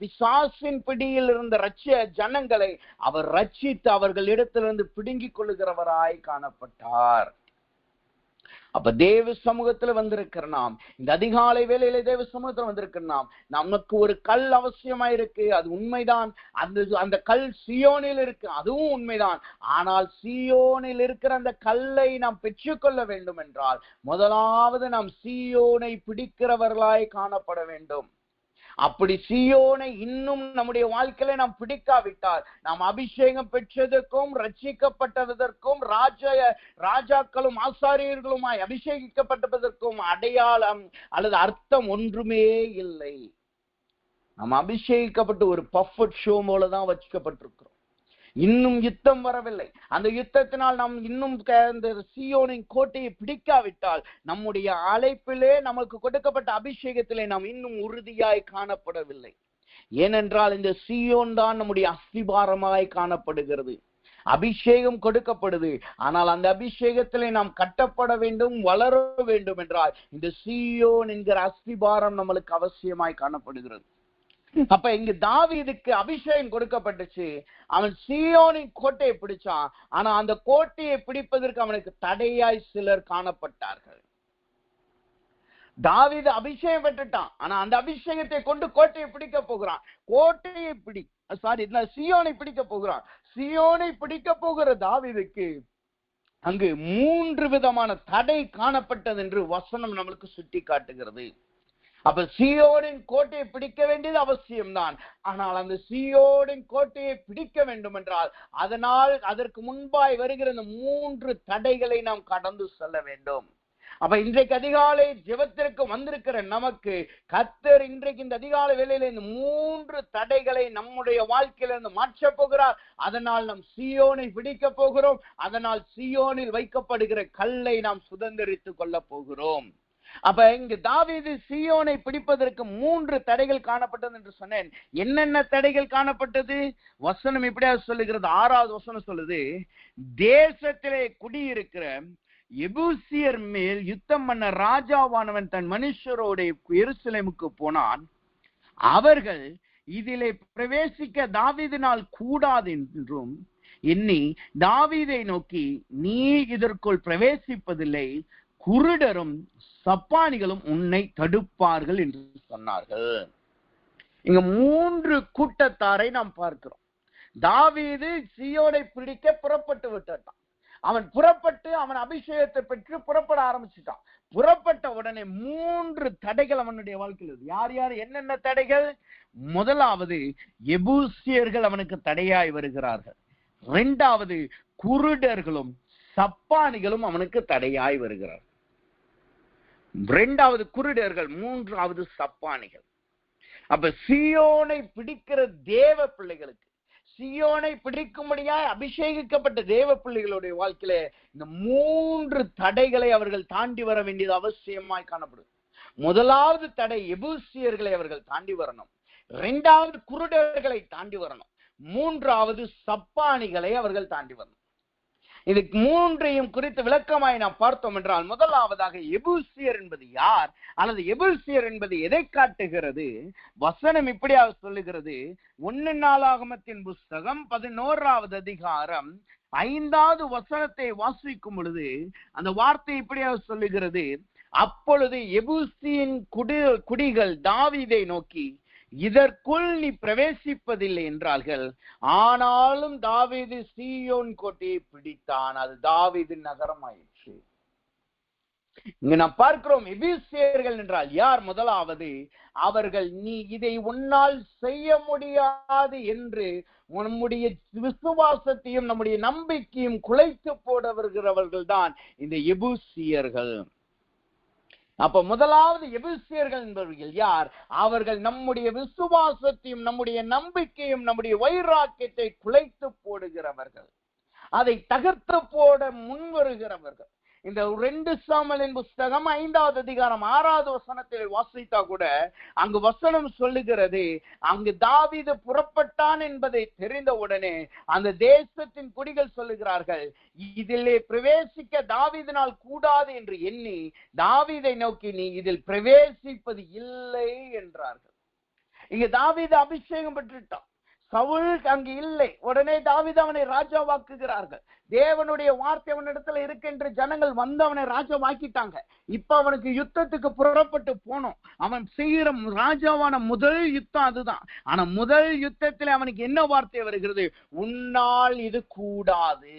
பிசாசின் பிடியில் இருந்த ஜனங்களை அவர் ரட்சித்து அவர்களிடத்திலிருந்து பிடுங்கிக் கொள்ளுகிறவராய் காணப்பட்டார். அப்ப தேவ சமூகத்துல வந்திருக்கிற நாம், இந்த அதிகாலை வேளையில தேவ சமூகத்துல வந்திருக்கிற நாம், நமக்கு ஒரு கல் அவசியமா இருக்கு. அது உண்மைதான். அந்த கல் சீயோனில் இருக்கு, அதுவும் உண்மைதான். ஆனால் சீயோனில் இருக்கிற அந்த கல்லை நாம் பெற்றுக்கொள்ள வேண்டும் என்றால் முதலாவது நாம் சீயோனை பிடிக்கிறவர்களாய் காணப்பட வேண்டும். அப்படி சீயோனை இன்னும் நம்முடைய வாழ்க்கையில நாம் பிடிக்காவிட்டால் நாம் அபிஷேகம் பெற்றதற்கும் ரட்சிக்கப்பட்டதற்கும் ராஜாக்களும் ஆசாரியர்களுமாய் அபிஷேகிக்கப்பட்டதற்கும் அடையாளம் அல்லது அர்த்தம் ஒன்றுமே இல்லை. நாம் அபிஷேகிக்கப்பட்டு ஒரு பஃபட் ஷோ போலதான் வச்சுக்கப்பட்டிருக்கிறோம். இன்னும் யுத்தம் வரவில்லை. அந்த யுத்தத்தினால் நாம் இன்னும் இந்த சீயோனின் கோட்டையை பிடிக்காவிட்டால் நம்முடைய அழைப்பிலே நமக்கு கொடுக்கப்பட்ட அபிஷேகத்திலே நாம் இன்னும் உறுதியாய் காணப்படவில்லை. ஏனென்றால் இந்த சீயோன் தான் நம்முடைய அஸ்திபாரமாய் காணப்படுகிறது. அபிஷேகம் கொடுக்கப்படுது. ஆனால் அந்த அபிஷேகத்திலே நாம் கட்டப்பட வேண்டும், வளர வேண்டும் என்றால் இந்த சீயோன் என்கிற அஸ்திபாரம் நம்மளுக்கு அவசியமாய் காணப்படுகிறது. அப்ப இங்க தாவீதுக்கு அபிஷேகம் கொடுக்கப்பட்டுச்சு. அவன் சீயோனின் கோட்டையை பிடிச்சான். ஆனா அந்த கோட்டையை பிடிப்பதற்கு அவனுக்கு தடையாய் சிலர் காணப்பட்டார்கள். தாவீது அபிஷேகம் பெற்றுட்டான். ஆனா அந்த அபிஷேகத்தை கொண்டு கோட்டையை பிடிக்க போகிறான். சீயோனை பிடிக்க போகிறான். சீயோனை பிடிக்க போகிற தாவீதுக்கு அங்கு 3 விதமான தடை காணப்பட்டது என்று வசனம் நம்மளுக்கு சுட்டி காட்டுகிறது. அப்ப சீயோனின் கோட்டையை பிடிக்க வேண்டியது அவசியம்தான். ஆனால் அந்த சீயோனின் கோட்டையை பிடிக்க வேண்டும் என்றால் அதற்கு முன்பாய் வருகிற இந்த 3 தடைகளை நாம் கடந்து செல்ல வேண்டும். அப்ப இன்றைக்கு அதிகாலை ஜெபத்திற்கு வந்திருக்கிற நமக்கு கர்த்தர் இன்றைக்கு இந்த அதிகாலை வேளையில இந்த 3 தடைகளை நம்முடைய வாழ்க்கையிலிருந்து மாற்ற போகிறார். அதனால் நாம் சீயோனை பிடிக்க போகிறோம். அதனால் சீயோனில் வைக்கப்படுகிற கல்லை நாம் சுதந்திரித்துக் கொள்ள போகிறோம். அப்ப இங்கு தாவீது சீயோனை பிடிப்பதற்கு 3 தடைகள் காணப்பட்டது என்று சொன்னேன். என்னென்ன தடைகள் காணப்பட்டது? வசனம் இப்படியா சொல்லுகிறது. 6வது வசனம் சொல்லுது, தேசத்திலே குடியிருக்கிற எபூசியர் மேல் யுத்தம் பண்ண ராஜாவானவன் தன் மனுஷரோட எருசலேமுக்கு போனான். அவர்கள் இதிலே பிரவேசிக்க தாவீதினால் கூடாது என்றும் எண்ணி தாவீதை நோக்கி, நீ இதற்குள் பிரவேசிப்பதில்லை, குருடரும் சப்பானிகளும் உன்னை தடுப்பார்கள் என்று சொன்னார்கள். இங்க 3 கூட்டத்தாரை நாம் பார்க்கிறோம். தாவீது சீயோனை பிடிக்க புறப்பட்டு விட்டான். அவன் புறப்பட்டு அவன் அபிஷேகத்தை பெற்று புறப்பட ஆரம்பிச்சுட்டான். புறப்பட்ட உடனே 3 தடைகள் அவனுடைய வாழ்க்கையில். யார் யார் என்னென்ன தடைகள்? முதலாவது, எபூசியர்கள் அவனுக்கு தடையாய் வருகிறார்கள். 2வது, குருடர்களும் சப்பானிகளும் அவனுக்கு தடையாய் வருகிறார்கள். 2வது குருடர்கள், 3வது சப்பானிகள். அப்ப சீயோனை பிடிக்கிற தேவ பிள்ளைகளுக்கு, சீயோனை பிடிக்கும்படியாய் அபிஷேகிக்கப்பட்ட தேவ பிள்ளைகளுடைய வாழ்க்கையில இந்த 3 தடைகளை அவர்கள் தாண்டி வர வேண்டியது அவசியமாய் காணப்படும். முதலாவது தடை, எபூசியர்களை அவர்கள் தாண்டி வரணும். 2வது குருடர்களை தாண்டி வரணும். 3வது சப்பானிகளை அவர்கள் தாண்டி வரணும். இது 3ஐயும் குறித்து விளக்கமாய் நாம் பார்த்தோம் என்றால், முதலாவதாக எபூசியர் என்பது யார், அல்லது எபூசியர் என்பது எதை காட்டுகிறது? வசனம் இப்படியாக சொல்லுகிறது. 1 நாளாகமத்தின் புஸ்தகம் 11வது அதிகாரம் 5வது வசனத்தை வாசிக்கும் பொழுது அந்த வார்த்தை இப்படியாக சொல்லுகிறது. அப்பொழுது எபூசியின் குடிகள் தாவீதை நோக்கி, இதற்குள் நீ பிரவேசிப்பதில்லை என்றார்கள். ஆனாலும் தாவீது சீயோன் கோட்டையை பிடித்தான். அது தாவீதின் நகரம் ஆயிற்று. இங்க நாம் பார்க்கிறோம், எபூசியர்கள் என்றால் யார்? முதலாவது, அவர்கள் நீ இதை உன்னால் செய்ய முடியாது என்று நம்முடைய விசுவாசத்தையும் நம்முடைய நம்பிக்கையும் குலைத்து போடுகிறவர்கள் தான் இந்த எபூசியர்கள். அப்ப முதலாவது எபூசியர்கள் என்பவர்கள் யார்? அவர்கள் நம்முடைய விசுவாசத்தையும் நம்முடைய நம்பிக்கையும் நம்முடைய வைராக்கியத்தை குலைத்து போடுகிறவர்கள், அதை தகர்த்து போட முன்வருகிறவர்கள். இந்த 2 சாமுவேலின் புஸ்தகம் 5வது அதிகாரம் 6வது வசனத்தில் வாசித்தா கூட அங்கு வசனம் சொல்லுகிறது, அங்கு தாவீது புறப்பட்டான் என்பதை தெரிந்த உடனே அந்த தேசத்தின் குடிகள் சொல்லுகிறார்கள், இதிலே பிரவேசிக்க தாவீதினால் கூடாது என்று எண்ணி தாவீதை நோக்கி, நீ இதில் பிரவேசிப்பது இல்லை என்றார்கள். இங்க தாவீது அபிஷேகம் பெற்றுட்டான், சவுல் அங்கு இல்லை. உடனே தாவீது அவனை ராஜாவாக்குகிறார்கள். தேவனுடைய வார்த்தை அவனிடத்துல இருக்கு என்று ஜனங்கள் வந்து அவனை ராஜாவாக்கிட்டாங்க. இப்ப அவனுக்கு யுத்தத்துக்கு புறப்பட்டு போனோம். அவன் செய்கிற ராஜாவான முதல் யுத்தம் அதுதான். ஆனா முதல் யுத்தத்துல அவனுக்கு என்ன வார்த்தை வருகிறது? உன்னால் இது கூடாது,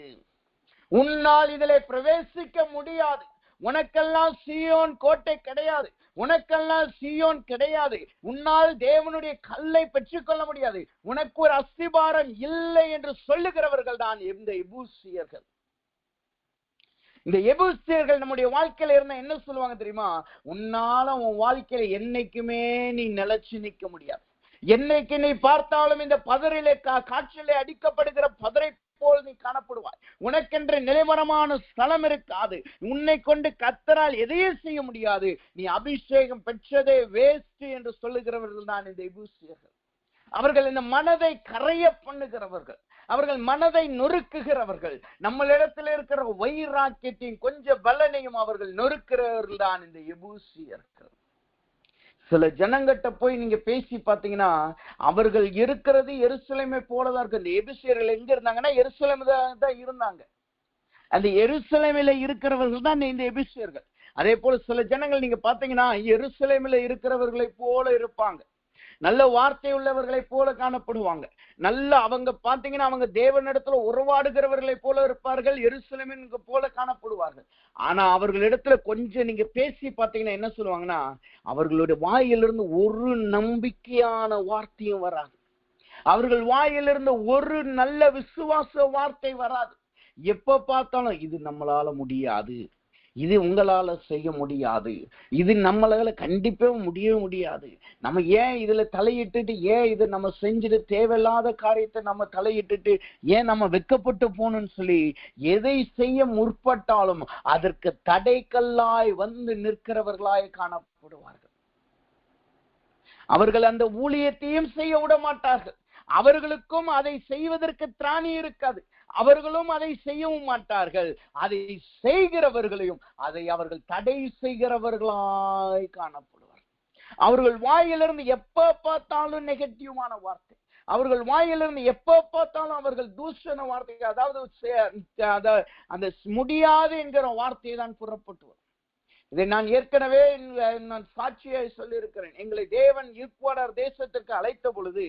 உன்னால் இதிலே பிரவேசிக்க முடியாது, உனக்கெல்லாம் சீயோன் கோட்டை கிடையாது, உனக்கெல்லாம் சீயோன் கிடையாது, உன்னால் தேவனுடைய கல்லை பெற்றுக்கொள்ள முடியாது, உனக்கு ஒரு அஸ்திபாரம் இல்லை என்று சொல்லுகிறவர்கள் தான் இந்த எபூசியர்கள். இந்த எபூசியர்கள் நம்முடைய வாழ்க்கையில இருந்தா என்ன சொல்லுவாங்க தெரியுமா? உன்னால உன் வாழ்க்கையில என்னைக்குமே நீ நிலைச்சு நிற்க முடியாது. என்னைக்கு நீ பார்த்தாலும் இந்த பதறிலே காற்றிலே அடிக்கப்படுகிற பதரை போல் நீ காணப்படுவாய். உனக்கென்று நிலைவரமான ஸ்தலம் இருக்காது. உன்னை கொண்டு கர்த்தரால் எதையும் செய்ய முடியாது. நீ அபிஷேகம் பெற்றதே வேஸ்ட் என்று சொல்லுகிறவர்கள் தான் இந்த எபூசியர்கள். அவர்கள் இந்த மனதை கரைய பண்ணுகிறவர்கள், அவர்கள் மனதை நொறுக்குகிறவர்கள், நம்மளிடத்தில் இருக்கிற வைராக்கியத்தையும் கொஞ்சம் பலனையும் அவர்கள் நொறுக்கிறவர்கள் தான் இந்த எபூசியர்கள். சில ஜனங்கிட்ட போய் நீங்க பேசி பாத்தீங்கன்னா அவர்கள் இருக்கிறது எருசலேமை போலதான் இருக்கு. இந்த எபூசியர்கள் எங்க இருந்தாங்கன்னா எருசலேம் தான் இருந்தாங்க. அந்த எருசலேமில இருக்கிறவர்கள் தான் இந்த எபூசியர்கள். அதே போல சில ஜனங்கள் நீங்க பாத்தீங்கன்னா எருசலேமில இருக்கிறவர்களை போல இருப்பாங்க, நல்ல வார்த்தை உள்ளவர்களை போல காணப்படுவாங்க. நல்ல அவங்க பாத்தீங்கன்னா அவங்க தேவனிடத்துல உறவாடுகிறவர்களை போல இருப்பார்கள், எருசலேமின் போல காணப்படுவார்கள். ஆனா அவர்களிடத்துல கொஞ்சம் நீங்க பேசி பாத்தீங்கன்னா என்ன சொல்லுவாங்கன்னா, அவர்களுடைய வாயிலிருந்து ஒரு நம்பிக்கையான வார்த்தையும் வராது, அவர்கள் வாயிலிருந்து ஒரு நல்ல விசுவாச வார்த்தை வராது. எப்ப பார்த்தாலும் இது நம்மளால முடியாது, இது உங்களால செய்ய முடியாது, இது நம்மளால கண்டிப்பா முடியவே முடியாது. நம்ம ஏன் இதுல தலையிட்டுட்டு, ஏன் இது நம்ம செஞ்சுட்டு தேவையில்லாத காரியத்தை நம்ம தலையிட்டுட்டு ஏன் நம்ம வெட்கப்பட்டு போகணும்னு சொல்லி எதை செய்ய முற்பட்டாலும் அதற்கு தடைக்கல்லாய் வந்து நிற்கிறவர்களாய் காணப்படுவார்கள். அவர்கள் அந்த ஊழியத்தையும் செய்ய விட மாட்டார்கள். அவர்களுக்கும் அதை செய்வதற்கு திராணி இருக்காது. அவர்களும் அதை செய்யவும் மாட்டார்கள். அதை செய்கிறவர்களையும் அதை அவர்கள் தடை செய்கிறவர்களாய் காணப்படுவார்கள். அவர்கள் வாயிலிருந்து எப்ப பார்த்தாலும் நெகட்டிவான வார்த்தை, அவர்கள் வாயிலிருந்து எப்ப பார்த்தாலும் அவர்கள் தூஷண வார்த்தை, அதாவது அந்த முடியாது என்கிற வார்த்தையை தான் புறப்பட்டு வரும். இதை நான் ஏற்கனவே நான் சாட்சியாய் சொல்லியிருக்கிறேன். எங்களை தேவன் ஈக்வடர் தேசத்திற்கு அழைத்த பொழுது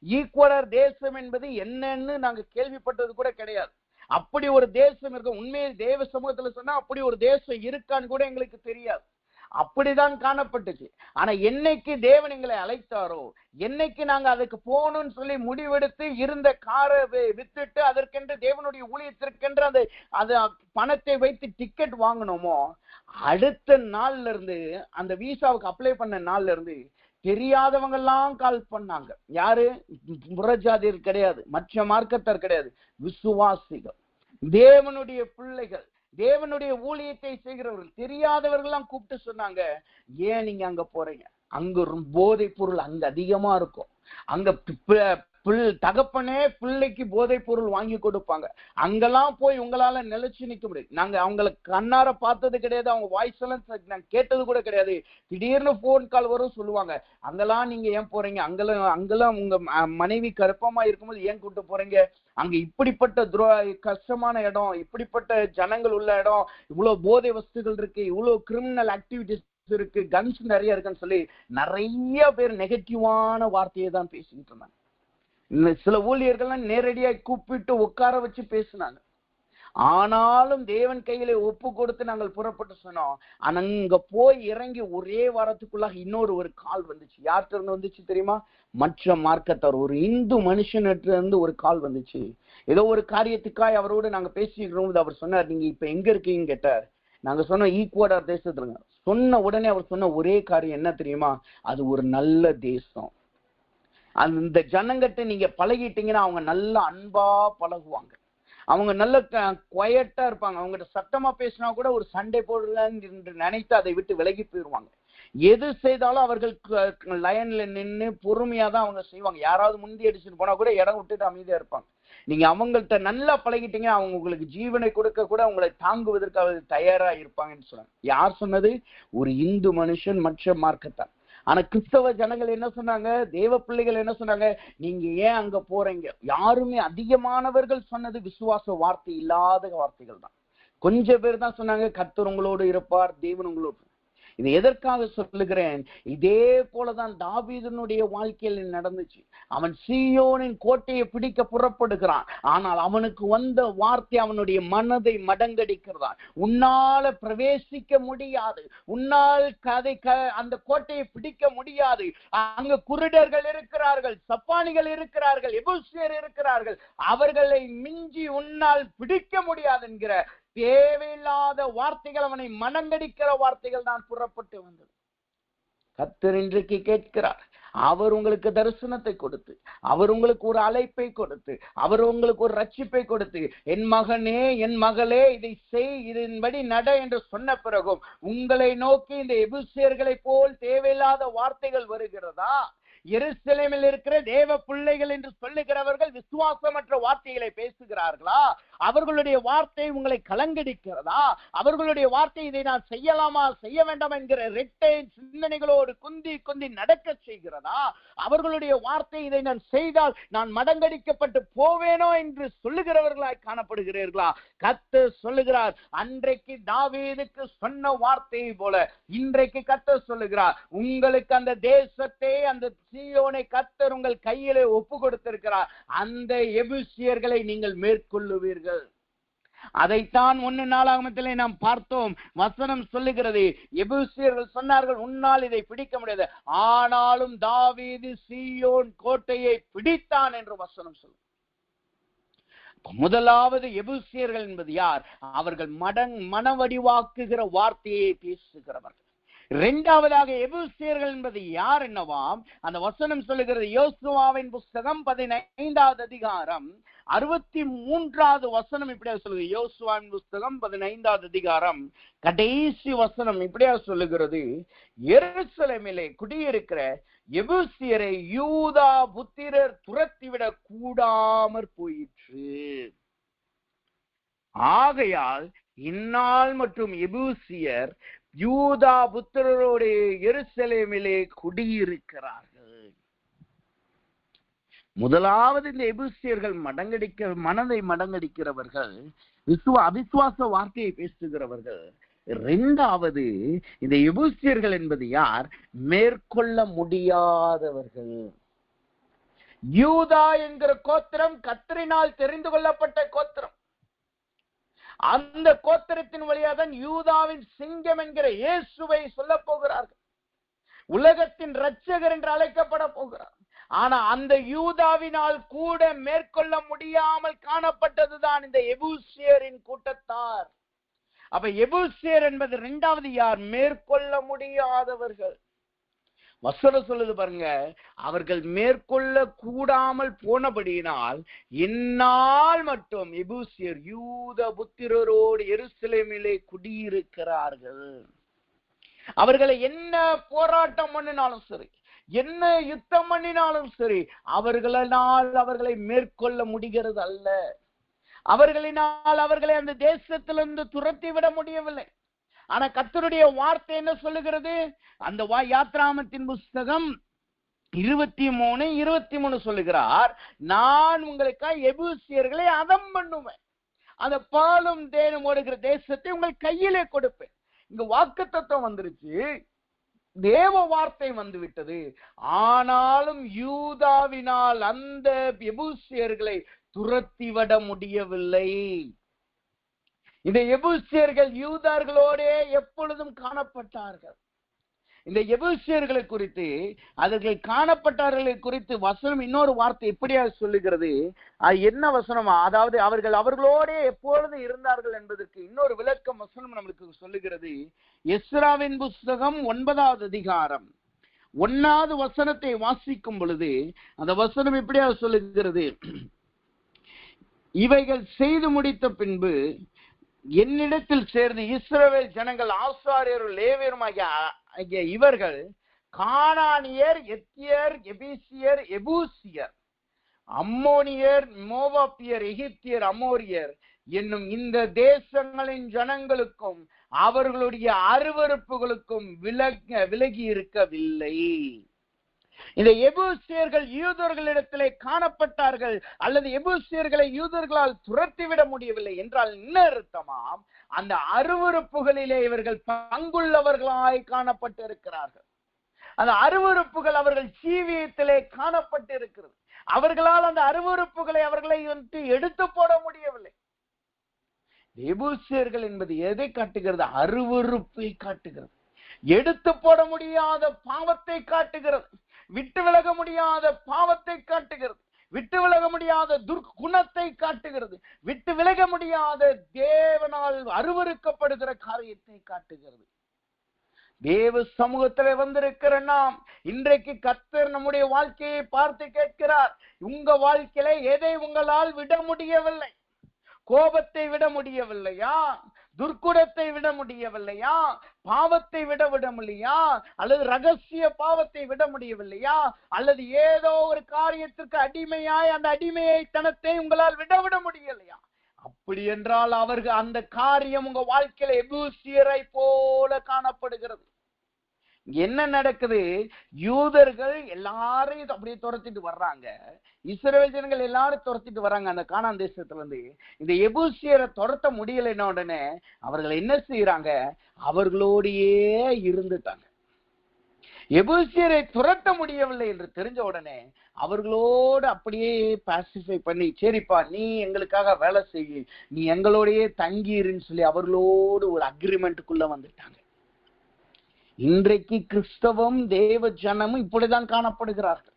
ஈக்வடர் தேசம் என்பது என்னன்னு நாங்க கேள்விப்பட்டது கூட கிடையாது. அப்படி ஒரு தேசம் இருக்க, உண்மையை தேவ சமூகத்துல சொன்னா அப்படி ஒரு தேசம் இருக்கான்னு கூட எங்களுக்கு தெரியாது. அப்படிதான் காணப்பட்டுச்சு. ஆனா என்னைக்கு தேவன் எங்களை அழைத்தாரோ, என்னைக்கு நாங்க அதுக்கு போகணும்னு சொல்லி முடிவெடுத்து இருந்த காரை வித்துட்டு அதற்கென்று தேவனுடைய ஊழியத்திற்கென்று அந்த பணத்தை வைத்து டிக்கெட் வாங்கினோமோ, அடுத்த நாள்ல இருந்து, அந்த விசாவுக்கு அப்ளை பண்ண நாள்ல இருந்து தெரியாதவங்க எல்லாம் கால் பண்ணாங்க. யாரு? புறஜாதியர் கிடையாது, மற்ற மார்க்கத்தார் கிடையாது, விசுவாசிகள், தேவனுடைய பிள்ளைகள், தேவனுடைய ஊழியத்தை செய்கிறவர்கள், தெரியாதவர்கள்லாம் கூப்பிட்டு சொன்னாங்க, ஏன் நீங்க அங்க போறீங்க? அங்க போதை பொருள் அங்க அதிகமா இருக்கும். அங்க தகப்பனே பிள்ளைக்கு போதை பொருள் வாங்கி கொடுப்பாங்க. அங்கெல்லாம் போய் உங்களால நிலைச்சு நிக்க முடியாது. நாங்க அவங்களை கண்ணார பார்த்தது கிடையாது, அவங்க வாய்ஸ் எல்லாம் நாங்க கேட்டது கூட கிடையாது. திடீர்னு போன் கால் வரும், சொல்லுவாங்க, அங்கெல்லாம் நீங்க ஏன் போறீங்க? அங்கெல்லாம் உங்க மனைவி கர்ப்பமா இருக்கும்போது ஏன் கூப்பிட்டு போறீங்க? அங்க இப்படிப்பட்ட கஷ்டமான இடம், இப்படிப்பட்ட ஜனங்கள் உள்ள இடம், இவ்வளவு போதை வஸ்துகள் இருக்கு, இவ்வளவு கிரிமினல் ஆக்டிவிட்டிஸ் இருக்கு, கன்ஸ் நிறைய இருக்குன்னு சொல்லி நிறைய பேர் நெகட்டிவான வார்த்தையை தான் பேசிக்கிட்டு இருந்தாங்க. சில ஊழியர்கள்லாம் நேரடியாக கூப்பிட்டு உட்கார வச்சு பேசினாங்க. ஆனாலும் தேவன் கையில ஒப்பு கொடுத்து நாங்கள் புறப்பட்டு சொன்னோம். அங்க போய் இறங்கி ஒரே வாரத்துக்குள்ளாக இன்னொரு கால் வந்துச்சு. யார்கிட்ட இருந்து வந்துச்சு தெரியுமா? மற்ற மார்க்கத்தார், ஒரு இந்து மனுஷனிட்ட இருந்து ஒரு கால் வந்துச்சு. ஏதோ ஒரு காரியத்துக்காய் அவரோடு நாங்க பேசிக்கிறோம். அவர் சொன்னார், நீங்க இப்ப எங்க இருக்கீங்கன்னு கேட்டார். நாங்க சொன்னோம், ஈக்வடார் தேசத்துலங்க. சொன்ன உடனே அவர் சொன்ன ஒரே காரியம் என்ன தெரியுமா? அது ஒரு நல்ல தேசம், அந்த ஜனங்கிட்ட நீங்க பழகிட்டீங்கன்னா அவங்க நல்ல அன்பா பழகுவாங்க, அவங்க நல்ல குவைட்டா இருப்பாங்க, அவங்ககிட்ட சத்தமா பேசினா கூட ஒரு சண்டை போடலன்னு நினைத்து அதை விட்டு விலகி போயிடுவாங்க. எது செய்தாலும் அவர்கள் லைன்ல நின்று பொறுமையா தான் அவங்க செய்வாங்க. யாராவது முந்தி அடிச்சுட்டு போனா கூட இடம் விட்டுட்டு அமைதியா இருப்பாங்க. நீங்க அவங்கள்ட்ட நல்லா பழகிட்டீங்க, அவங்க உங்களுக்கு ஜீவனை கொடுக்க கூட உங்களை தாங்குவதற்கு அவர் தயாரா இருப்பாங்கன்னு சொன்னாங்க. யார் சொன்னது? ஒரு இந்து மனுஷன், மற்ற மார்க்கத்தான். ஆனா கிறிஸ்தவ ஜனங்கள் என்ன சொன்னாங்க? தேவ பிள்ளைகள் என்ன சொன்னாங்க? நீங்க ஏன் அங்க போறீங்க? யாருமே அதிகமானவர்கள் சொன்னது விசுவாச வார்த்தை இல்லாத வார்த்தைகள் தான். கொஞ்சம் பேர் தான் சொன்னாங்க, கர்த்தர் உங்களோடு இருப்பார், தேவன் உங்களோடு. இது எதற்காக சொல்லுகிறேன்? இதே போலதான் தாவீதுனுடைய வாழ்க்கையில் நடந்துச்சு. அவன் சீயோனின் கோட்டையை பிடிக்க புறப்படுகிறான். ஆனால் அவனுக்கு வந்த வார்த்தை அவனுடைய மனதை மடங்கடிக்கிறதா. உன்னால பிரவேசிக்க முடியாது, உன்னால் அந்த கோட்டையை பிடிக்க முடியாது. அங்க குருடர்கள் இருக்கிறார்கள், சப்பானிகள் இருக்கிறார்கள், எபூசியர் இருக்கிறார்கள், அவர்களை மிஞ்சி உன்னால் பிடிக்க முடியாது என்கிற தேவையில்லாத வார்த்தைகள், அவனை மனங்கடிக்கிற வார்த்தைகள் தான் புறப்பட்டு வந்தது. கர்த்தர் இன்றைக்கு கேட்கிறார். அவர் உங்களுக்கு தரிசனத்தை கொடுத்து, அவர் உங்களுக்கு ஒரு அழைப்பை கொடுத்து, அவர் உங்களுக்கு ஒரு ரட்சிப்பை கொடுத்து, என் மகனே, என் மகளே, இதை செய், இதன்படி நட என்று சொன்ன பிறகும் உங்களை நோக்கி இந்த எபூசியர்களை போல் தேவையில்லாத வார்த்தைகள் வருகிறதா? எருசலேமில் இருக்கிற தேவ பிள்ளைகள் என்று சொல்லுகிறவர்கள் விசுவாசமற்ற வார்த்தைகளை பேசுகிறார்களா? அவர்களுடைய வார்த்தை உங்களை கலங்கடிக்கிறதா? அவர்களுடைய வார்த்தை இதை நான் செய்யலாமா செய்ய வேண்டாம் என்கிற இரட்டை சிந்தனைகளோடு குந்தி குந்தி நடக்க செய்கிறதா? அவர்களுடைய வார்த்தை இதை நான் செய்தால் நான் மடங்கடிக்கப்பட்டு போவேனோ என்று சொல்லுகிறவர்களாய் காணப்படுகிறீர்களா? கர்த்தர் சொல்லுகிறார், அன்றைக்கு தாவீதுக்கு சொன்ன வார்த்தையை போல இன்றைக்கு கர்த்தர் சொல்லுகிறார், உங்களுக்கு அந்த தேசத்தை, அந்த சீயோனை கர்த்தர் உங்கள் கையிலே ஒப்பு கொடுத்திருக்கிறார். அந்த எபூசியர்களை நீங்கள் மேற்கொள்ளுவீர்கள். அதைத்தான் 1 நாளாகமத்திலே நாம் பார்த்தோம். வசனம் சொல்லுகிறது, எபூசியர்கள் சொன்னார்கள், உன்னால் இதை பிடிக்க முடியாது. ஆனாலும் தாவீது சீயோன் கோட்டையை பிடித்தான் என்று வசனம் சொல்லு. முதலாவது எபூசியர்கள் என்பது யார்? அவர்கள் மனவடிவாக்குகிற வார்த்தையை பேசுகிறவர்கள். இரண்டாவதாக எபூசியர்கள் என்பது யார் என்னவாம்? அந்த வசனம் சொல்லுகிறது, யோசுவாவின் புஸ்தகம் 15வது அதிகாரம் 63வது வசனம் இப்படியா சொல்லுது. யோசுவாவின் புஸ்தகம் 15வது அதிகாரம் கடைசி வசனம் இப்படியா சொல்லுகிறது, எருசலேமிலே குடியிருக்கிற எபூசியரை யூதா புத்திரர் துரத்திவிட கூடாமற் போயிற்று. ஆகையால் இந்நாள் மற்றும் எபூசியர் யூதா புத்திரரோடு எருசலேமிலே குடியிருக்கிறார்கள். முதலாவது இந்த எபூசியர்கள் மனதை மடங்கடிக்கிறவர்கள், அவிசுவாச வார்த்தையை பேசுகிறவர்கள். இரண்டாவது இந்த எபூசியர்கள் என்பது யார்? மேற்கொள்ள முடியாதவர்கள். யூதா என்கிற கோத்திரம் கர்த்தரினால் தெரிந்து கொள்ளப்பட்ட கோத்திரம். அந்த கோத்திரத்தின் வழியாக தான் யூதாவின் சிங்கம் என்கிற இயேசுவை சொல்ல போகிறார்கள். உலகத்தின் இரட்சகர் என்று அழைக்கப்பட போகிறார். ஆனா அந்த யூதாவினால் கூட மேற்கொள்ள முடியாமல் காணப்பட்டதுதான் இந்த எபூசியரின் கூட்டத்தார். அப்ப எபூசியர் என்பது இரண்டாவது யார்? மேற்கொள்ள முடியாதவர்கள். வசனம் சொல்லுது பாருங்க, அவர்கள் மேற்கொள்ள கூடாமல் போனபடியினால் இந்நாள் மட்டும் எபூசியர் யூத புத்திரரோடு எருசலேமிலே குடியிருக்கிறார்கள். அவர்களை என்ன போராட்டம் பண்ணினாலும் சரி, என்ன யுத்தம் பண்ணினாலும் சரி, அவர்களை மேற்கொள்ள முடிகிறது அல்ல. அவர்களை அந்த தேசத்திலிருந்து துரத்தி விட முடியவில்லை. ஆனா கர்த்தருடைய வார்த்தை என்ன சொல்லுகிறது? அந்த யாத்ராமத்தின் புஸ்தகம் 23:23 சொல்லுகிறார், நான் உங்களுக்காக எபூசியர்களை அதம் பண்ணுவேன், அந்த பாலும் தேனும் ஓடுகிற தேசத்தை உங்கள் கையிலே கொடுப்பேன். இங்க வாக்குத்தத்தம் வந்துருச்சு, தேவ வார்த்தை வந்து விட்டது. ஆனாலும் யூதாவினால் அந்த எபூசியர்களை துரத்திவிட முடியவில்லை. இந்த எபூசியர்கள் யூதர்களோடே எப்பொழுதும் காணப்பட்டார்கள். இந்த எபூசியர்களை குறித்து, அவர்கள் காணப்பட்டார்களை குறித்து வசனம் இன்னொரு வார்த்தை எப்படியா சொல்லுகிறது? அது என்ன வசனமா? அதாவது அவர்களோடே எப்பொழுது இருந்தார்கள் என்பதற்கு இன்னொரு விளக்கம் வசனம் நம்மளுக்கு சொல்லுகிறது. எஸ்ராவின் புஸ்தகம் 9வது அதிகாரம் 1வது வசனத்தை வாசிக்கும் பொழுது அந்த வசனம் எப்படியா சொல்லுகிறது, இவைகள் செய்து முடித்த பின்பு என்னிடத்தில் சேர்ந்து இஸ்ரவேல் ஜனங்கள் ஆசாரியர் லேவியருமாகிய இவர்கள் கானானியர், எத்தியர், எபூசியர், அம்மோனியர், மோவாபியர், எகிப்தியர், அமோரியர் என்னும் இந்த தேசங்களின் ஜனங்களுக்கும் அவர்களுடைய அருவருப்புகளுக்கும் விலகி இருக்கவில்லை. இந்த எபூசியர்கள் யூதர்களிடத்திலே காணப்பட்டார்கள், அல்லது எபூசியர்களை யூதர்களால் துரத்திவிட முடியவில்லை என்றால் என்ன அர்த்தமாம்? அந்த அருவருப்புகளிலே இவர்கள் பங்குள்ளவர்களாய் காணப்பட்டிருக்கிறார்கள். அந்த அருவருப்புகள் அவர்கள் ஜீவியத்திலே காணப்பட்டிருக்கிறது. அவர்களால் அந்த அருவருப்புகளை அவர்களை எடுத்து போட முடியவில்லை. எபூசியர்கள் என்பது எதை காட்டுகிறது? அருவருப்பை காட்டுகிறது. எடுத்து போட முடியாத பாவத்தை காட்டுகிறது. விட்டு விலக முடியாத பாவத்தை காட்டுகிறது. விட்டு விலக முடியாத துர்குணத்தை காட்டுகிறது. விட்டு விலக முடியாத தேவனால் அருவருக்கப்படுகிற காரியத்தை காட்டுகிறது. தேவ சமூகத்திலே வந்திருக்கிற நாம் இன்றைக்கு கர்த்தர் நம்முடைய வாழ்க்கையை பார்த்து கேட்கிறார், உங்க வாழ்க்கையில எதை உங்களால் விட முடியவில்லை? கோபத்தை விட முடியவில்லையா? துர்க்குணத்தை விட முடியவில்லையா? பாவத்தை விட முடியலையா? அல்லது ரகசிய பாவத்தை விட முடியவில்லையா? அல்லது ஏதோ ஒரு காரியத்திற்கு அடிமையாய் அந்த அடிமைத்தனத்தை உங்களால் விட முடியலையா? அப்படி என்றால் அவர்கள் அந்த காரியம் உங்க வாழ்க்கையில எபூசியரை போல காணப்படுகிறது. என்ன நடக்குது? யூதர்கள் எல்லாரையும் அப்படியே துரத்திட்டு வர்றாங்க. இஸ்ரவேல் ஜனங்கள் எல்லாரும் துரத்திட்டு வர்றாங்க அந்த கானான் தேசத்துல இருந்து. இந்த எபூசியரை துரத்த முடியலைன்ன உடனே அவர்கள் என்ன செய்யறாங்க? அவர்களோடையே இருந்துட்டாங்க. எபூசியரை துரத்த முடியவில்லை என்று தெரிஞ்ச உடனே அவர்களோடு அப்படியே பாசிஃபை பண்ணி, சரிப்பா நீ எங்களுக்காக வேலை செய்ய, நீ எங்களோடையே தங்கிருன்னு சொல்லி அவர்களோடு ஒரு அக்ரிமெண்ட்டுக்குள்ள வந்துட்டாங்க. இன்றைக்கு கிறிஸ்தவம் தேவ ஜனமும் இப்படிதான் காணப்படுகிறார்கள்.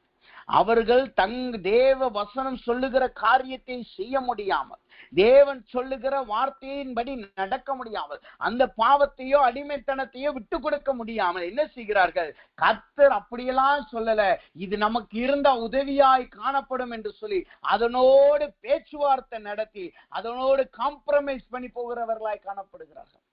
அவர்கள் தேவ வசனம் சொல்லுகிற காரியத்தை செய்ய முடியாமல், தேவன் சொல்லுகிற வார்த்தையின்படி நடக்க முடியாமல், அந்த பாவத்தையோ அடிமைத்தனத்தையோ விட்டு கொடுக்க முடியாமல் என்ன செய்கிறார்கள்? கர்த்தர் அப்படியெல்லாம் சொல்லல, இது நமக்கு இருந்த உதவியாய் காணப்படும் என்று சொல்லி அதனோடு பேச்சுவார்த்தை நடத்தி அதனோடு காம்ப்ரமைஸ் பண்ணி போகிறவர்களாய் காணப்படுகிறார்கள்.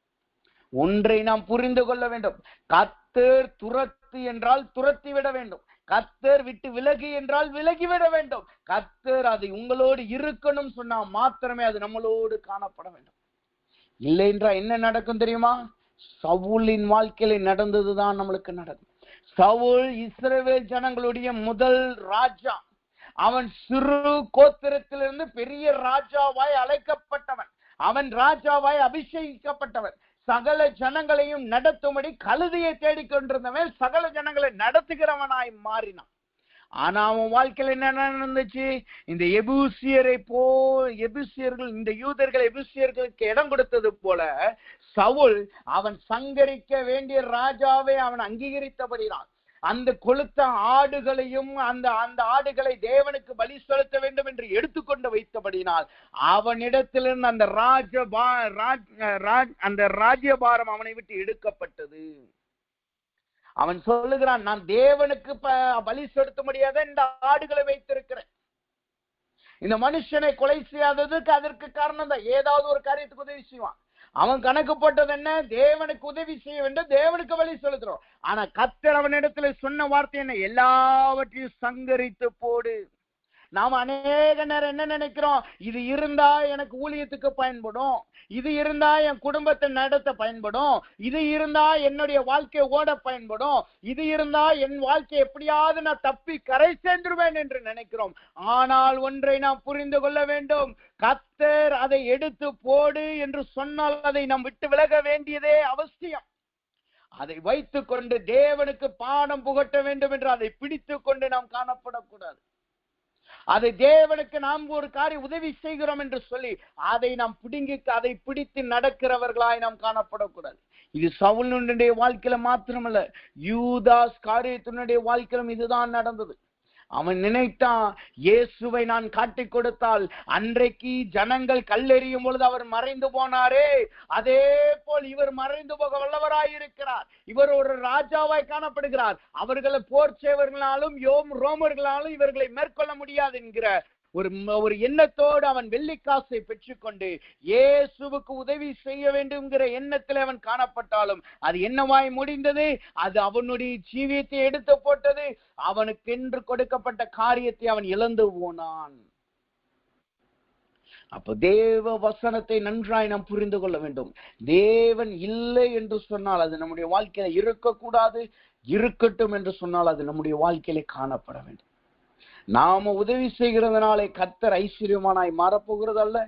ஒன்றை நாம் புரிந்து கொள்ள வேண்டும். கர்த்தர் துரத்து என்றால் துரத்தி விட வேண்டும். கர்த்தர் விட்டு விலகி என்றால் விலகிவிட வேண்டும். கர்த்தர் அதை உங்களோடு இருக்கணும் சொன்னா மாத்திரமே அது நம்மளோடு காணப்பட வேண்டும். இல்லை என்றால் என்ன நடக்கும் தெரியுமா? சவுலின் வாழ்க்கையில நடந்ததுதான் நம்மளுக்கு நடக்கும். சவுல் இஸ்ரவேல் ஜனங்களுடைய முதல் ராஜா. அவன் சிறு கோத்திரத்திலிருந்து பெரிய ராஜாவாய் அழைக்கப்பட்டவன். அவன் ராஜாவாய் அபிஷேகிக்கப்பட்டவன். சகல ஜனங்களையும் நடத்தும்படி கழுதையை தேடிக்கொண்டிருந்தவன் சகல ஜனங்களை நடத்துகிறவனாய் மாறினான். ஆனா அவன் வாழ்க்கையில என்ன நடந்துச்சு? இந்த எபூசியர்கள் இந்த யூதர்கள் எபூசியர்களுக்கு இடம் கொடுத்தது போல சவுல் அவன் சங்கரிக்க வேண்டிய ராஜாவை அவன் அங்கீகரித்தபடினான். அந்த கொளுத்த ஆடுகளையும் அந்த ஆடுகளை தேவனுக்கு பலி செலுத்த வேண்டும் என்று எடுத்துக்கொண்டு வைத்தபடினால் அவனிடத்திலிருந்து அந்த ராஜ்யபாரம் அவனை விட்டு எடுக்கப்பட்டது. அவன் சொல்லுகிறான், நான் தேவனுக்கு பலி செலுத்த முடியாத இந்த ஆடுகளை வைத்திருக்கிறேன். இந்த மனுஷனை கொலை செய்யாததுக்கு அதற்கு காரணம் தான். ஏதாவது ஒரு காரியத்துக்கு உதவி செய்வான். அவன் கணக்கு போட்டது என்ன? தேவனுக்கு உதவி செய்ய வேண்டும், தேவனுக்கு வழி செலுத்துறோம். ஆனா கர்த்தர் அவனிடத்துல சொன்ன வார்த்தை என்ன? எல்லாவற்றையும் சங்கரித்து போடு. நாம் அநேக நேரம் என்ன நினைக்கிறோம்? இது இருந்தா எனக்கு ஊழியத்துக்கு பயன்படும், இது இருந்தா என் குடும்பத்தை நடத்த பயன்படும், இது இருந்தா என்னுடைய வாழ்க்கை ஓட பயன்படும், இது இருந்தா என் வாழ்க்கை எப்படியாவது நான் தப்பி கரை சேர்ந்துருவேன் என்று நினைக்கிறோம். ஆனால் ஒன்றை நாம் புரிந்து கொள்ள வேண்டும். கர்த்தர் அதை எடுத்து போடு என்று சொன்னால் அதை நாம் விட்டு விலக வேண்டியதே அவசியம். அதை வைத்துக் கொண்டு தேவனுக்கு பாடம் புகட்ட வேண்டும் என்று அதை பிடித்து கொண்டு நாம் காணப்படக்கூடாது. அதை தேவனுக்கு நாம் ஒரு காரியம் உதவி செய்கிறோம் என்று சொல்லி அதை நாம் அதை பிடித்து நடக்கிறவர்களாய் நாம் காணப்படக்கூடாது. இது சவுலுடைய வாழ்க்கையில மாத்திரமல்ல, யூதாஸ் காரியத்தினுடைய வாழ்க்கையிலும் இதுதான் நடந்தது. அவன் நினைத்தான், இயேசுவை நான் காட்டிக் கொடுத்தால் அன்றைக்கு ஜனங்கள் கல்லெறியும் பொழுது அவர் மறைந்து போனாரே, அதே போல் இவர் மறைந்து போக வல்லவராயிருக்கிறார், இவர் ஒரு ராஜாவாய் காணப்படுகிறார், அவர்களை போர் செய்வர்களாலும் ரோமர்களாலும் இவர்களை மேற்கொள்ள முடியாது என்கிற ஒரு எண்ணத்தோடு அவன் வெள்ளிக்காசை பெற்றுக்கொண்டு இயேசுவுக்கு உதவி செய்ய வேண்டும்ங்கிற எண்ணத்தில் அவன் காணப்பட்டாலும் அது என்னவாய் முடிந்தது? அது அவனுடைய ஜீவியத்தை எடுத்து போட்டது. அவனுக்கென்று கொடுக்கப்பட்ட காரியத்தை அவன் இழந்து போனான். அப்ப தேவ வசனத்தை நன்றாய் நாம் புரிந்து கொள்ள வேண்டும். தேவன் இல்லை என்று சொன்னால் அது நம்முடைய வாழ்க்கையில இருக்கக்கூடாது, இருக்கட்டும் என்று சொன்னால் அது நம்முடைய வாழ்க்கையில காணப்பட வேண்டும். நாம உதவி செய்கிறதுனாலே கர்த்தர் ஐஸ்வர்யமானாய் மாறப்போகிறது அல்ல.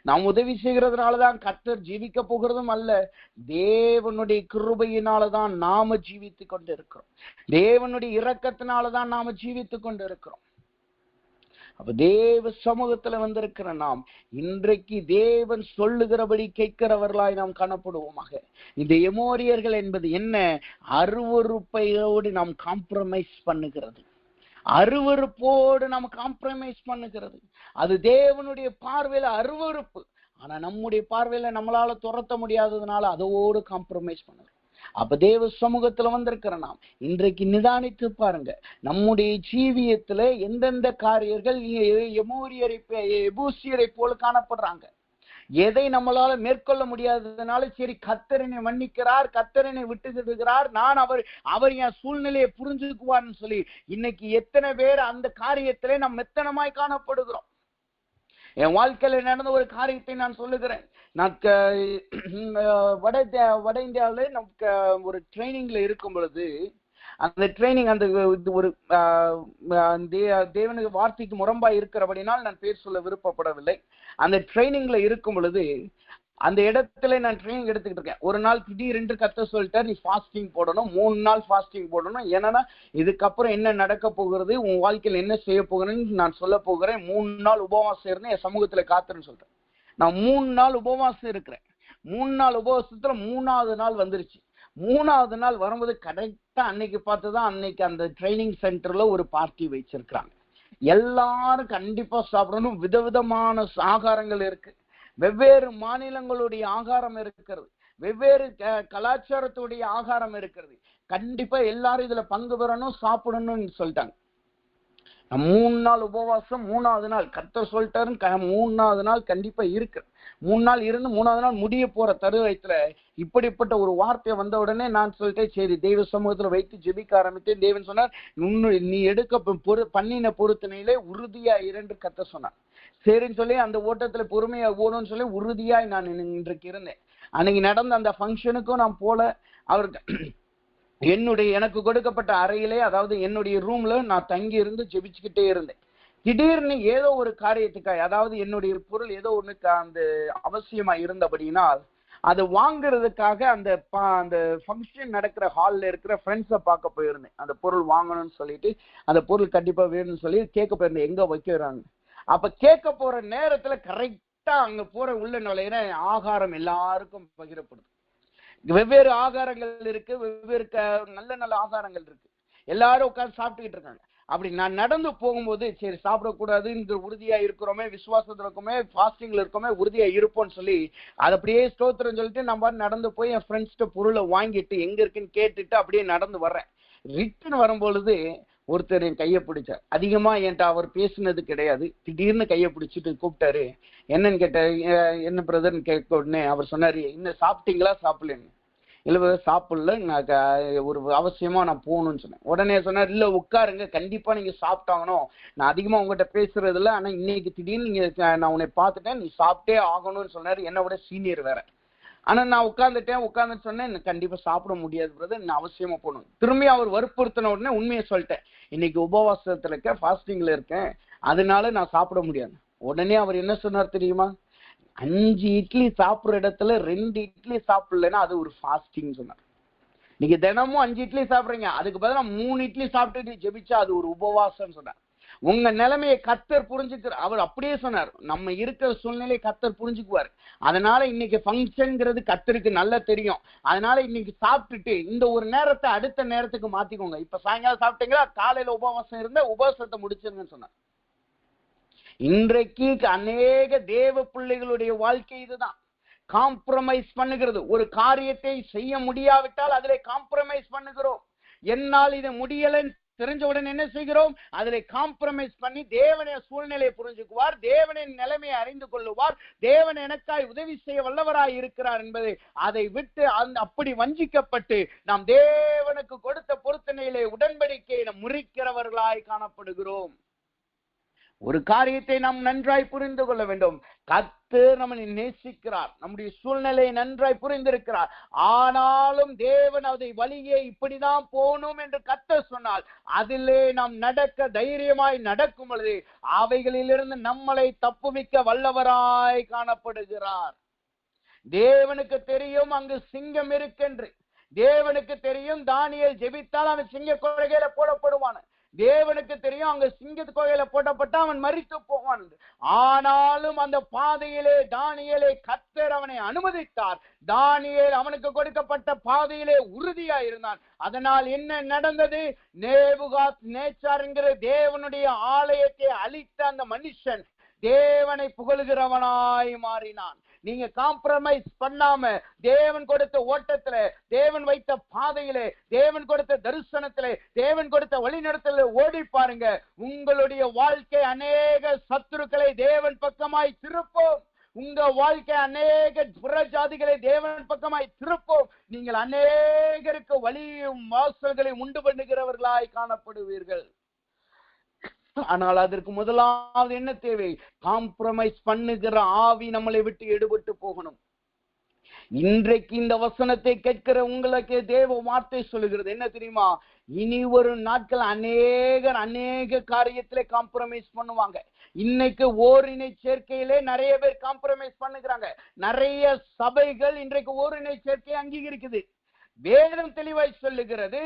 நாம் உதவி செய்கிறதுனாலதான் கர்த்தர் ஜீவிக்க போகிறதும் அல்ல. தேவனுடைய கிருபையினாலதான் நாம ஜீவித்துக் கொண்டு இருக்கிறோம். தேவனுடைய இரக்கத்தினாலதான் நாம ஜீவித்துக் கொண்டு இருக்கிறோம். அப்ப தேவ சமூகத்துல வந்திருக்கிற நாம் இன்றைக்கு தேவன் சொல்லுகிறபடி கேட்கிறவர்களாய் நாம் காணப்படுவோமாக. இந்த எமோரியர்கள் என்பது என்ன? அருவருப்பையோடு நாம் காம்ப்ரமைஸ் பண்ணுகிறது, அருவருப்போடு நாம் காம்ப்ரமைஸ் பண்ணுகிறது. அது தேவனுடைய பார்வையில அருவருப்பு. ஆனா நம்முடைய பார்வையில நம்மளால துரத்த முடியாததுனால அதோடு காம்ப்ரமைஸ் பண்ணுறோம். அப்ப தேவ சமூகத்துல வந்திருக்கிற நாம் இன்றைக்கு நிதானித்து பாருங்க, நம்முடைய ஜீவியத்துல எந்தெந்த காரியங்கள் எபூசியரை போல காணப்படுறாங்க. எதை நம்மளால மேற்கொள்ள முடியாததுனால சரி கர்த்தரனை மன்னிக்கிறார், கர்த்தரனை விட்டு விடுகிறார், நான் அவர் என் சூழ்நிலையை புரிஞ்சுக்குவார்னு சொல்லி இன்னைக்கு எத்தனை பேர் அந்த காரியத்திலே நாம் மெத்தனமாய் காணப்படுகிறோம். என் வாழ்க்கையில நடந்த ஒரு காரியத்தை நான் சொல்லுகிறேன். நான் வட இந்தியாவில நமக்கு ஒரு ட்ரைனிங்ல இருக்கும் பொழுது அந்த ட்ரைனிங் அந்த ஒரு தேவனுக்கு வார்த்தைக்கு முரம்பா இருக்கிறபடினால் நான் பேர் சொல்ல விருப்பப்படவில்லை. அந்த ட்ரைனிங்ல இருக்கும் பொழுது அந்த இடத்துல நான் ட்ரைனிங் எடுத்துக்கிட்டு இருக்கேன். ஒரு நாள் திடீரென்று கர்த்தர் சொல்லிட்டார், நீ ஃபாஸ்டிங் போடணும், 3 நாள் ஃபாஸ்டிங் போடணும். ஏன்னா இதுக்கப்புறம் என்ன நடக்க போகிறது, உன் வாழ்க்கையில் என்ன செய்ய போகிறேன்னு நான் சொல்ல போகிறேன். 3 நாள் உபவாசம் இருந்து என் சமூகத்துல காத்துன்னு சொல்றேன். நான் 3 நாள் உபவாசம் இருக்கிறேன். 3 நாள் உபவாசத்துல 3ஆவது நாள் வந்துருச்சு. 3ஆவது நாள் வரும்போது கரெக்டா அன்னைக்கு பார்த்துதான் அன்னைக்கு அந்த ட்ரைனிங் சென்டர்ல ஒரு பார்ட்டி வச்சிருக்கிறாங்க. எல்லாரும் கண்டிப்பா சாப்பிடணும். விதவிதமான ஆகாரங்கள் இருக்கு. வெவ்வேறு மாநிலங்களுடைய ஆகாரம் இருக்கிறது. வெவ்வேறு கலாச்சாரத்துடைய ஆகாரம் இருக்கிறது. கண்டிப்பா எல்லாரும் இதுல பங்கு பெறணும், சாப்பிடணும்னு சொல்லிட்டாங்க. 3 நாள் உபவாசம், 3வது நாள் கர்த்தர் சொல்லிட்டாரு, 3வது நாள் கண்டிப்பா இருக்கு. 3 நாள் இருந்து 3வது நாள் முடிய போற தருவாயத்துல இப்படிப்பட்ட ஒரு வார்த்தை வந்த உடனே நான் சொல்லிட்டேன், சரி தெய்வ சமூகத்துல வைத்து ஜெபிக்க ஆரம்பித்தேன். தேவன் சொன்னார், நீ எடுக்க பண்ணின பொருத்தனையிலே உறுதியா இரண்டு கர்த்தர் சொன்னார். சரின்னு சொல்லி அந்த ஓட்டத்துல பொறுமையா ஓடும்னு சொல்லி உறுதியாய் நான் இன்றைக்கு இருந்தேன். அன்னைக்கு நடந்த அந்த ஃபங்க்ஷனுக்கும் நான் போல. அவருக்கு எனக்கு கொடுக்கப்பட்ட அறையிலே, அதாவது என்னுடைய ரூம்ல நான் தங்கி இருந்து ஜெபிச்சுக்கிட்டே இருந்தேன். திடீர்னு ஏதோ ஒரு காரியத்துக்காக, அதாவது என்னுடைய பொருள் ஏதோ ஒண்ணுக்கு அந்த அவசியமா இருந்தபடினால் அதை வாங்குறதுக்காக அந்த ஃபங்க்ஷன் நடக்கிற ஹால்ல இருக்கிற ஃப்ரெண்ட்ஸை பார்க்க போயிருந்தேன். அந்த பொருள் வாங்கணும்னு சொல்லிட்டு, அந்த பொருள் கண்டிப்பா வேணும்னு சொல்லி கேட்க போயிருந்தேன், எங்க வைக்கிறாங்க. அப்ப கேட்க போற நேரத்துல கரெக்டா அங்க போற உள்ள நுழையிற ஆகாரம் எல்லாருக்கும் பகிரப்படுது. வெவ்வேறு ஆகாரங்கள் இருக்கு, வெவ்வேறு நல்ல நல்ல ஆகாரங்கள் இருக்கு. எல்லாரும் உட்கார்ந்து சாப்பிட்டுக்கிட்டு இருக்காங்க. அப்படி நான் நடந்து போகும்போது, சரி சாப்பிடக்கூடாதுங்கிற உறுதியா இருக்கிறோமே, விசுவாசத்துல இருக்கோமே, ஃபாஸ்டிங்ல இருக்கோமே, உறுதியா இருப்போம்னு சொல்லி அதை அப்படியே ஸ்தோத்திரம் சொல்லிட்டு நம்ம நடந்து போய் என் ஃப்ரெண்ட்ஸ்கிட்ட பொருளை வாங்கிட்டு எங்க இருக்குன்னு கேட்டுட்டு அப்படியே நடந்து வர்றேன். ரிட்டர்ன் வரும்பொழுது ஒருத்தர் என் கையை பிடிச்சார். அதிகமா என்கிட்ட அவர் பேசினது கிடையாது. திடீர்னு கையை பிடிச்சிட்டு கூப்பிட்டாரு. என்னன்னு கேட்டாரு. என்ன பிரதர்ன்னு கேட்க உடனே அவர் சொன்னாரு, இன்னும் சாப்பிட்டீங்களா? சாப்பிடலன்னு. இல்லை சாப்பிடல, நான் ஒரு அவசியமா நான் போகணும்னு சொன்னேன். உடனே சொன்னார், இல்லை உட்காருங்க, கண்டிப்பா நீங்க சாப்பிட்டாங்கணும். நான் அதிகமா உங்ககிட்ட பேசுறது இல்லை, ஆனா இன்னைக்கு திடீர்னு நீங்க நான் உன்னை பார்த்துட்டேன், நீ சாப்பிட்டே ஆகணும்னு சொன்னாரு. என்னை விட சீனியர் வேற. ஆனா நான் உட்கார்ந்துட்டு சொன்னேன், கண்டிப்பா சாப்பிட முடியாது பிரதர், நான் அவசியமா போகணும். திரும்பி அவர் வற்புறுத்தின உடனே உண்மையை சொல்லிட்டேன், இன்னைக்கு உபவாசத்துல இருக்கேன், ஃபாஸ்டிங்ல இருக்கேன், அதனால நான் சாப்பிட முடியாது. உடனே அவர் என்ன சொன்னார் தெரியுமா? 5 இட்லி சாப்பிடுற இடத்துல 2 இட்லி சாப்பிடலன்னா அது ஒரு ஃபாஸ்டிங் சொன்னார். நீங்க தினமும் 5 இட்லி சாப்பிடுறீங்க, அதுக்கு பதிலா 3 இட்லி சாப்பிட்டு ஜெபிச்சா அது ஒரு உபவாசம் சொன்னார். உங்க நிலைமையை கர்த்தர் புரிஞ்சுக்கிறார். அவர் அப்படியே சொன்னார், நம்ம இருக்கிற சூழ்நிலையை கர்த்தர் புரிஞ்சுக்குவார். அதனால இன்னைக்கு ஃபங்க்ஷன்ங்கிறது கர்த்தருக்கு நல்லா தெரியும். அதனால இன்னைக்கு சாப்பிட்டுட்டு இந்த ஒரு நேரத்தை அடுத்த நேரத்துக்கு மாத்திக்கோங்க. இப்ப சாயங்காலம் சாப்பிட்டீங்களா, காலையில உபவாசம் இருந்தா உபவாசத்தை முடிச்சிருங்கன்னு சொன்னார். இன்றைக்கு அநேக தேவ பிள்ளைகளுடைய வாழ்க்கை இதுதான். காம்ப்ரமைஸ் பண்ணுகிறது. ஒரு காரியத்தை செய்ய முடியாவிட்டால் அதிலே காம்ப்ரமைஸ் பண்ணுகிறோம். என்னால் இதை முடியலன்னு தெரிஞ்சவுடன் என்ன செய்கிறோம்? அதிலே காம்ப்ரமைஸ் பண்ணி தேவனுடைய சூழ்நிலையை புரிஞ்சுக்குவார், தேவனின் நிலைமையை அறிந்து கொள்ளுவார், தேவன் எனக்காய் உதவி செய்ய வல்லவராய் இருக்கிறார் என்பதை அதை விட்டு அப்படி வஞ்சிக்கப்பட்டு நாம் தேவனுக்கு கொடுத்த பொருத்தனையிலே உடன்படிக்கையை முறிக்கிறவர்களாய் காணப்படுகிறோம். ஒரு காரியத்தை நாம் நன்றாய் புரிந்து கொள்ள வேண்டும். கர்த்தர் நம்மை நேசிக்கிறார், நம்முடைய சூழ்நிலையை நன்றாய் புரிந்திருக்கிறார். ஆனாலும் தேவன் அதை வழியே இப்படிதான் போகணும் என்று கர்த்தர் சொன்னால் அதிலே நாம் நடக்க தைரியமாய் நடக்கும் பொழுது அவைகளிலிருந்து நம்மளை தப்புவிக்க வல்லவராய் காணப்படுகிறார். தேவனுக்கு தெரியும் அங்கு சிங்கம் இருக்கென்று. தேவனுக்கு தெரியும் தானியேல் ஜெபித்தால் அவன் சிங்க கொலைகையில போடப்படுவான். தேவனுக்கு தெரியும் அங்க சிங்கத்து கோயில போட்டப்பட்ட அவன் மரித்து போவான். ஆனாலும் அந்த பாதையிலே தானியேலை கர்த்தர் அவனை அனுமதித்தார். தானியேல் அவனுக்கு கொடுக்கப்பட்ட பாதையிலே உறுதியா இருந்தான். அதனால் என்ன நடந்தது? நேபுகாத்நேச்சார் என்கிற தேவனுடைய ஆலயத்தை அழித்த அந்த மனுஷன் தேவனை புகழுகிறவனாய் மாறினான். நீங்க காம்ப்ரமைஸ் பண்ணாம தேவன் கொடுத்த ஓட்டத்துல, தேவன் வைத்த பாதையிலே, தேவன் கொடுத்த தரிசனத்திலே, தேவன் கொடுத்த வழிநடத்தல ஓடி பாருங்க. உங்களுடைய வாழ்க்கை அநேக சத்துருக்களை தேவன் பக்கமாய் திருப்போம். உங்க வாழ்க்கை அநேக புறஜாதிகளை தேவன் பக்கமாய் திருப்போம். நீங்கள் அநேகருக்கு வழியும் வாசல்களை உண்டு பண்ணுகிறவர்களாய் காணப்படுவீர்கள். ஆனால் அதற்கு முதலாவது என்ன தேவை? காம்ப்ரமைஸ் பண்ணுகிற ஆவி நம்மளை விட்டு எடுபட்டு போகணும். இன்றைக்கு இந்த வசனத்தை கேட்கிற உங்களுக்கு தேவ வார்த்தை சொல்லுகிறது என்ன தெரியுமா? இனி ஒரு நாட்கள் அநேக காரியத்திலே காம்ப்ரமைஸ் பண்ணுவாங்க. இன்னைக்கு ஓரினை சேர்க்கையிலே நிறைய பேர் காம்ப்ரமைஸ் பண்ணுகிறாங்க. நிறைய சபைகள் இன்றைக்கு ஓரினை சேர்க்கையை அங்கீகரிக்குது. வேதம் தெளிவாய் சொல்லுகிறது,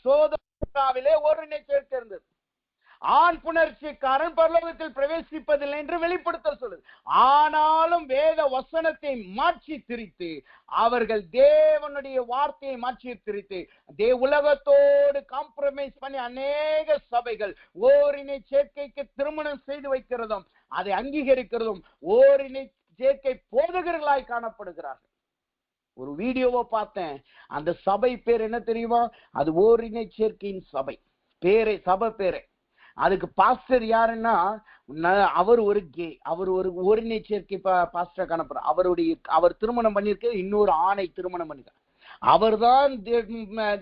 சோதோமிலே ஓரினை சேர்க்கை இருந்தது. ஆண் புணர்ச்சிக்காரன் பரலோகத்தில் பிரவேசிப்பதில்லை என்று வெளிப்படுத்தல் சொல்லுது. ஆனாலும் வேத வசனத்தை மாற்றி திரித்து, அவர்கள் தேவனுடைய வார்த்தையை மாற்றி திரித்து, உலகத்தோடு காம்ப்ரமைஸ் பண்ணி அநேக சபைகள் ஓரினை சேர்க்கைக்கு திருமணம் செய்து வைக்கிறதும் அதை அங்கீகரிக்கிறதும் ஓரினை சேர்க்கை போதகர்களாய் காணப்படுகிறார்கள். ஒரு வீடியோவை பார்த்தேன். அந்த சபை பேர் என்ன தெரியுமா? அது ஓரினை சேர்க்கையின் சபை பேரே, சபை பேரே. அதுக்கு பாஸ்டர் யாருன்னா, அவர் ஒரு கே, அவர் ஒரு ஓரினை சேர்க்கை பாஸ்டர் காணப்படுறார். அவர் திருமணம் பண்ணியிருக்க இன்னொரு ஆணை திருமணம் பண்ணிருக்கார். அவர்தான்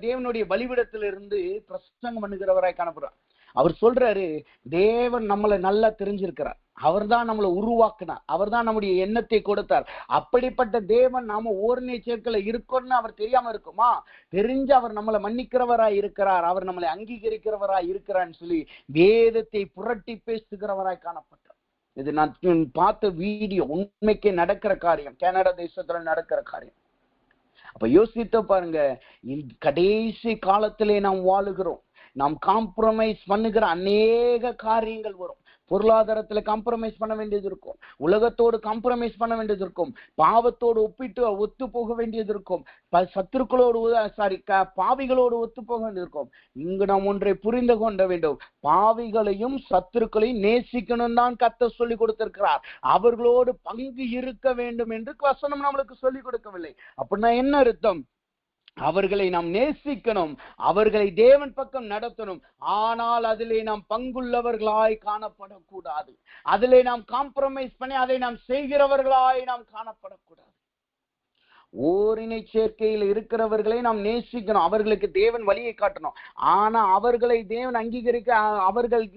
தேவனுடைய பலிபீடத்திலிருந்து பிரசங்கம் பண்ணுகிறவராய் காணப்படுறார். அவர் சொல்றாரு, தேவன் நம்மளை நல்லா தெரிஞ்சிருக்கிறார், அவர் தான் நம்மளை உருவாக்குனார், அவர் தான் நம்முடைய எண்ணத்தை கொடுத்தார். அப்படிப்பட்ட தேவன் நாம ஓரினை சேர்க்கல இருக்கோம்னு அவர் தெரியாம இருக்குமா? தெரிஞ்சு அவர் நம்மளை மன்னிக்கிறவராய் இருக்கிறார், அவர் நம்மளை அங்கீகரிக்கிறவராய் இருக்கிறான்னு சொல்லி வேதத்தை புரட்டி பேசுகிறவராய் காணப்பட்டார். இது நான் பார்த்த வீடியோ, உண்மைக்கு நடக்கிற காரியம், கனடா தேசத்துல நடக்கிற காரியம். அப்ப யோசித்து பாருங்க, கடைசி காலத்திலே நாம் வாழுகிறோம். நாம் காம்ப்ரமைஸ் பண்ணுகிற அநேக காரியங்கள் வரும். பொருளாதாரத்துல காம்ப்ரமைஸ் பண்ண வேண்டியது இருக்கும், உலகத்தோடு காம்ப்ரமைஸ் பண்ண வேண்டியது இருக்கும், பாவத்தோடு ஒத்து போக வேண்டியது இருக்கும், சத்துருக்களோடு பாவிகளோடு ஒத்து போக வேண்டியது இருக்கும். இங்கு நாம் ஒன்றை புரிந்து கொள்ள வேண்டும், பாவிகளையும் சத்துருக்களையும் நேசிக்கணும் தான் கர்த்தர் சொல்லி கொடுத்திருக்கிறார். அவர்களோடு பங்கு இருக்க வேண்டும் என்று வசனம் நம்மளுக்கு சொல்லிக் கொடுக்கவில்லை. அப்படின்னா என்ன அர்த்தம்? அவர்களை நாம் நேசிக்கணும், அவர்களை தேவன் பக்கம் நடத்தணும். ஆனால் அதிலே நாம் பங்குள்ளவர்களாய் காணப்படக்கூடாது. அதிலே நாம் காம்ப்ரமைஸ் பண்ணி அதை நாம் செய்கிறவர்களாய் நாம் காணப்படக்கூடாது. ஓரினை சேர்க்கையில் இருக்கிறவர்களை நாம் நேசிக்கணும், அவர்களுக்கு தேவன் வழியை காட்டணும். ஆனா அவர்களை தேவன் அங்கீகரிக்க, அவர்கள்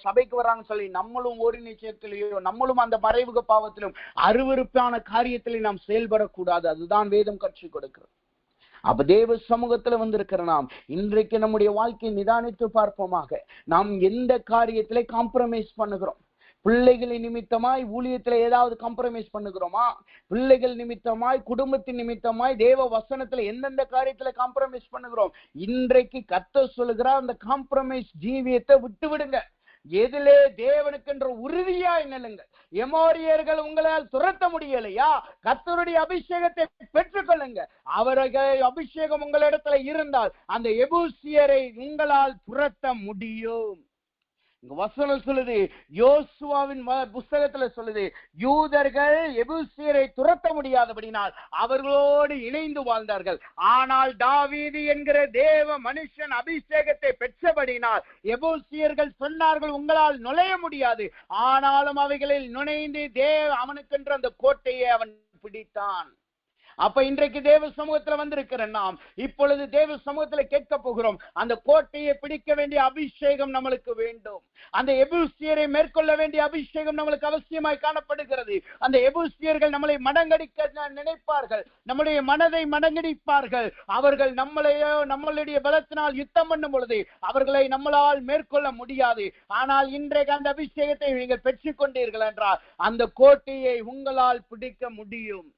சபைக்கு வராங்கன்னு சொல்லி நம்மளும் ஓரினை சேர்க்கையிலையோ, நம்மளும் அந்த மறைமுக பாவத்திலும் அருவருப்பான காரியத்திலே நாம் செயல்படக்கூடாது. அதுதான் வேதம் கற்றுக் கொடுக்கிறது. அப்ப தேவ சமூகத்துல வந்திருக்கிற நாம் இன்றைக்கு நம்முடைய வாழ்க்கையை நிதானித்து பார்ப்போமாக. நாம் எந்த காரியத்திலே காம்ப்ரமைஸ் பண்ணுகிறோம்? பிள்ளைகளின் நிமித்தமாய் ஊழியத்துல ஏதாவது காம்ப்ரமைஸ் பண்ணுகிறோமா? பிள்ளைகள் நிமித்தமாய், குடும்பத்தின் நிமித்தமாய் தேவ வசனத்துல எந்தெந்த காரியத்துல காம்ப்ரமைஸ் பண்ணுகிறோம்? இன்றைக்கு கர்த்தர் சொல்லுகிறார், அந்த காம்ப்ரமைஸ் ஜீவியத்தை விட்டு விடுங்க. எதிலே தேவனுக்கென்ற உறுதியா நில்லுங்க. எமோரியர்கள் உங்களால் துரத்த முடியலையா? கர்த்தருடைய அபிஷேகத்தை பெற்றுக்கொள்ளுங்க. அவர்கள் அபிஷேகம் உங்களிடத்துல இருந்தால் அந்த எபூசியரை உங்களால் துரத்த முடியும். வசனம் சொல்லுது, யோசுவாவின் புஸ்தகத்துல சொல்லுது, யூதர்கள் எபூசியரை துரத்த முடியாதபடினால் அவர்களோடு இணைந்து வாழ்ந்தார்கள். ஆனால் தாவீது என்கிற தேவ மனுஷன் அபிஷேகத்தை பெற்றபடினால் எபூசியர்கள் சொன்னார்கள், உங்களால் நுழைய முடியாது. ஆனாலும் அவைகளில் நுழைந்து அவனுக்கென்று அந்த கோட்டையை அவன் பிடித்தான். அப்ப இன்றைக்கு தேவ சமூகத்துல வந்திருக்கிற நாம் இப்பொழுது தேவ சமூகத்துல கேட்க போகிறோம், அந்த கோட்டையை பிடிக்க வேண்டிய அபிஷேகம் நம்மளுக்கு வேண்டும். அந்த எபூசியரை மேற்கொள்ள வேண்டிய அபிஷேகம் நம்மளுக்கு அவசியமாய் காணப்படுகிறது. அந்த எபூசியர்கள் நம்மளை மடங்கடிக்க நினைப்பார்கள், நம்முடைய மனதை மடங்கடிப்பார்கள். அவர்கள் நம்மளுடைய பலத்தினால் யுத்தம் பண்ணும் பொழுது அவர்களை நம்மளால் மேற்கொள்ள முடியாது. ஆனால் இன்றைக்கு அந்த அபிஷேகத்தை நீங்கள் பெற்றுக் கொண்டீர்கள் என்றால் அந்த கோட்டையை உங்களால் பிடிக்க முடியும்.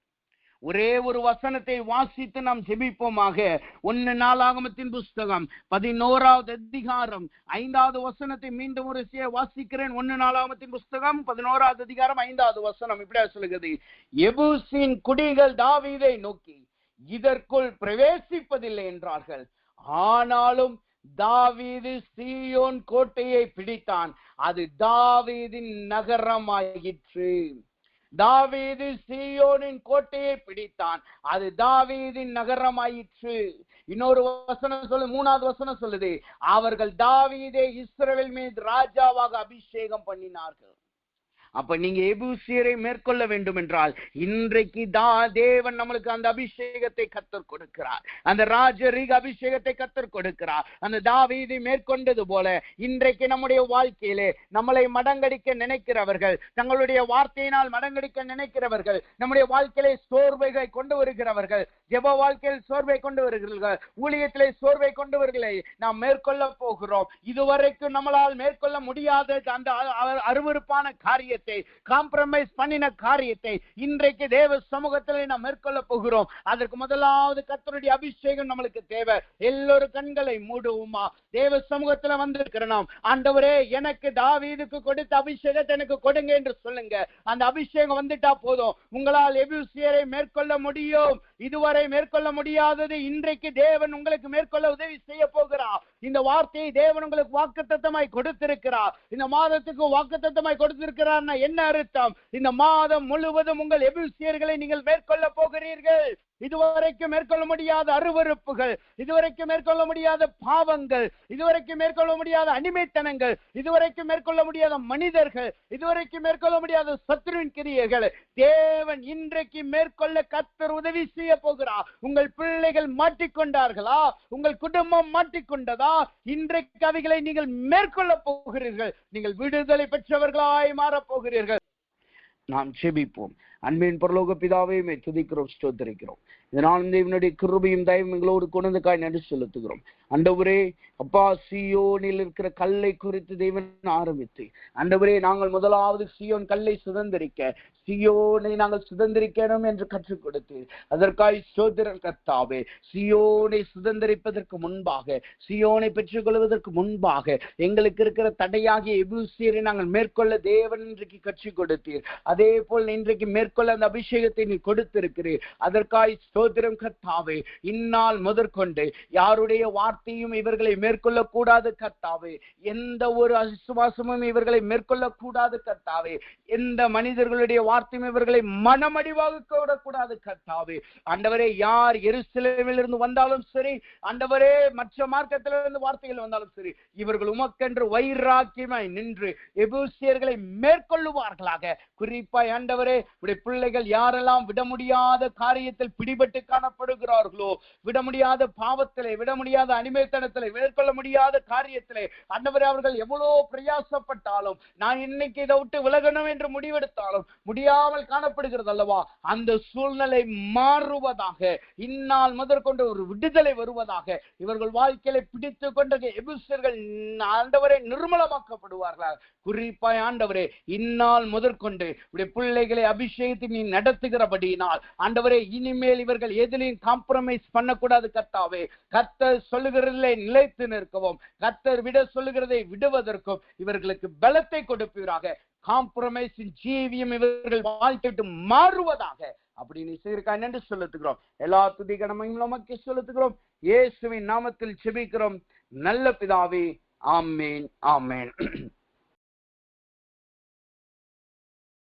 ஒரே ஒரு வசனத்தை வாசித்து நாம் ஜெபிப்போமாக. 1 நாளாகமத்தின் புஸ்தகம் 11வது அதிகாரம் 5வது வசனத்தை மீண்டும் ஒரு வாசிக்கிறேன். 1 நாளாகமத்தின் புஸ்தகம் 11வது அதிகாரம் 5வது வசனம் இப்படியா சொல்லுகிறது, எபூசின் குடிகள் தாவீதை நோக்கி இதற்குள் பிரவேசிப்பதில்லை என்றார்கள். ஆனாலும் தாவீது சீயோன் கோட்டையை பிடித்தான், அது தாவீதின் நகரமாயிற்று. தாவீது சீயோனின் கோட்டையை பிடித்தான், அது தாவீதின் நகரமாயிற்று. இன்னொரு வசனம் சொல்லு, 3வது வசனம் சொல்லுது, அவர்கள் தாவீதை இஸ்ரவேல் மீது ராஜாவாக அபிஷேகம் பண்ணினார்கள். அப்ப நீங்க எபூசியரை மேற்கொள்ள வேண்டும் என்றால் இன்றைக்கு தேவன் நம்மளுக்கு அந்த அபிஷேகத்தை கர்த்தர் கொடுக்கிறார். அந்த ராஜரீக அபிஷேகத்தை கர்த்தர் கொடுக்கிறார். அந்த தாவீதை மேற்கொண்டது போல இன்றைக்கு நம்முடைய வாழ்க்கையிலே நம்மளை மடங்கடிக்க நினைக்கிறவர்கள், தங்களுடைய வார்த்தையினால் மடங்கடிக்க நினைக்கிறவர்கள், நம்முடைய வாழ்க்கையிலே சோர்வை கொண்டு வருகிறவர்கள், ஜெப வாழ்க்கையில் சோர்வை கொண்டு வருகிறவர்கள், ஊழியத்திலே சோர்வை கொண்டவர்களை நாம் மேற்கொள்ள போகிறோம். இதுவரைக்கும் நம்மளால் மேற்கொள்ள முடியாத அந்த அருவருப்பான காரியத்தை காரியத்தை, காம்ப்ரமைஸ் பண்ணின காரியத்தை இன்றைக்கு தேவ சமூகத்தில் நாம் மேற்கொள்ள போகிறோம். அதற்கு முதலாவது கர்த்தருடைய அபிஷேகம் நம்மளுக்கு தேவை. எல்லோரும் கண்களை மூடுவோமா? தேவ சமூகத்துல வந்திருக்கிற நாம், ஆண்டவரே எனக்கு தாவீதுக்கு கொடுத்த அபிஷேகத்தை எனக்கு கொடுங்க என்று சொல்லுங்க. அந்த அபிஷேகம் வந்துட்டா போதும், உங்களால் எபூசியரை மேற்கொள்ள முடியும். இதுவரை மேற்கொள்ள முடியாதது இன்றைக்கு தேவன் உங்களுக்கு மேற்கொள்ள உதவி செய்ய போகிறார். இந்த வார்த்தையை தேவன் உங்களுக்கு வாக்குத்தத்தமாய் கொடுத்திருக்கிறார். இந்த மாதத்துக்கு வாக்குத்தத்தமாய் கொடுத்திருக்கிறார். என்ன அர்த்தம்? இந்த மாதம் முழுவதும் உங்கள் எபூசியர்களை நீங்கள் மேற்கொள்ள போகிறீர்கள். இதுவரைக்கும் மேற்கொள்ள முடியாத அருவருப்புகள், இதுவரைக்கும் மேற்கொள்ள முடியாத பாவங்கள், இதுவரைக்கும் மேற்கொள்ள முடியாத அடிமைத்தனங்கள், இதுவரைக்கும் மேற்கொள்ள முடியாத மனிதர்கள், இதுவரைக்கும் மேற்கொள்ள முடியாத சத்துருவின் கிரியைகள் தேவன் இன்றைக்கு மேற்கொள்ள கர்த்தர் உதவி செய்ய போகிறார். உங்கள் பிள்ளைகள் மாட்டிக்கொண்டார்களா? உங்கள் குடும்பம் மாட்டிக்கொண்டதா? இன்றைக்கு அவைகளை நீங்கள் மேற்கொள்ள போகிறீர்கள். நீங்கள் விடுதலை பெற்றவர்களாய் மாறப் போகிறீர்கள். நாம் ஜெபிப்போம். அன்பின் பரலோக பிதாவே, துதிக்கிறோம், ஸ்தோத்திரிக்கிறோம். இதனால் தேவனுடைய கிருபையும் தயவும் எங்களோடு கொண்டதுக்காய் நன்றி செலுத்துகிறோம். ஆண்டவரே அப்பா, சீயோனில் இருக்கிற கல்லை குறித்து தேவன் ஆரம்பித்து, ஆண்டவரே நாங்கள் முதலாவது சீயோன் கல்லை சுதந்திரிக்க, சீயோனை நாங்கள் சுதந்திரிக்கணும் என்று கற்றுக் கொடுத்து, அதற்காய் ஸ்தோத்திரம் கர்த்தாவே. சீயோனை சுதந்திரிப்பதற்கு முன்பாக, சீயோனை பெற்றுக் கொள்வதற்கு முன்பாக எங்களுக்கு இருக்கிற தடையாகிய எபூசியரை நாங்கள் மேற்கொள்ள தேவன் இன்றைக்கு கற்றுக் கொடுத்தீர். அதே போல் இன்றைக்கு மேற்கொள்ள அந்த அபிஷேகத்தை நீ கொடுத்திருக்கிறீர். அதற்காய் ஸ்தோத்திரம் கர்த்தாவே. இந்நாள் முதற்கொண்டு யாருடைய வார்த்தையும் இவர்களை மேற்கொள்ள கூடாது கர்த்தாவே. எந்த ஒரு அவிசுவாசமும் இவர்களை மேற்கொள்ள கூடாது கர்த்தாவே. எந்த மனிதர்களுடைய வார்த்தையும் இவர்களை மனமடிவாக கூடாது கர்த்தாவே. ஆண்டவரே, யார் எருசலேமில் இருந்து வந்தாலும் சரி, ஆண்டவரே மற்ற மார்க்கத்திலிருந்து வார்த்தைகள் வந்தாலும் சரி, இவர்கள் உமக்கென்று வைராக்கியமாய் நின்று எபூசியர்களை மேற்கொள்ளுவார்களாக. குறிப்பாய் ஆண்டவரே, உடைய பிள்ளைகள் யாரெல்லாம் விட முடியாத காரியத்தில் பிடிபட்டு காணப்படுகிறார்களோ, விட முடியாத பாவத்திலே, விட முடியாத அடிமைத்தனத்திலே, மேற்கொள்ள முடியாத காரியத்திலே, ஆண்டவரே அவர்கள் எவ்வளவு பிரயாசப்பட்டாலும், நான் இன்னைக்கு இதை விட்டு விலகணும் என்று முடிவெடுத்தாலும் முடியாமல் காணப்படுகிறது அல்லவா? அந்த சூழ்நிலை மாறுவதாக, இந்நாள் முதற்கொண்டு ஒரு விடுதலை வருவதாக, இவர்கள் வாழ்க்கையில பிடித்துக் கொண்ட எபூசியர்கள் ஆண்டவரே நிர்மலமாக்கப்படுவார்களாக. குறிப்பாய் ஆண்டவரே, இந்நாள் முதற்கொண்டு உடைய பிள்ளைகளை அபிஷேகத்தை நீ நடத்துகிறபடியினால் ஆண்டவரே, இனிமேல் இவர்கள் எதிலையும் காம்ப்ரமைஸ் பண்ணக்கூடாது கர்த்தாவே. கர்த்தர் சொல்லுகிறதிலே நிலைத்து நிற்கவும், கர்த்தர் விட சொல்லுகிறதை விடுவதற்கும் இவர்களுக்கு பலத்தை கொடுப்பீராக. காம்ப்ரமைஸின் ஜீவியம் இவர்கள் வாழ்க்கைட்டு மாறுவதாக. அப்படி நீ செய்திருக்காய் என்று செலுத்துகிறோம். எல்லா துதி கடமையும் நமக்கு செலுத்துகிறோம். இயேசுவின் நாமத்தில் ஜெபிக்கிறோம் நல்ல பிதாவே. ஆமேன், ஆமேன்.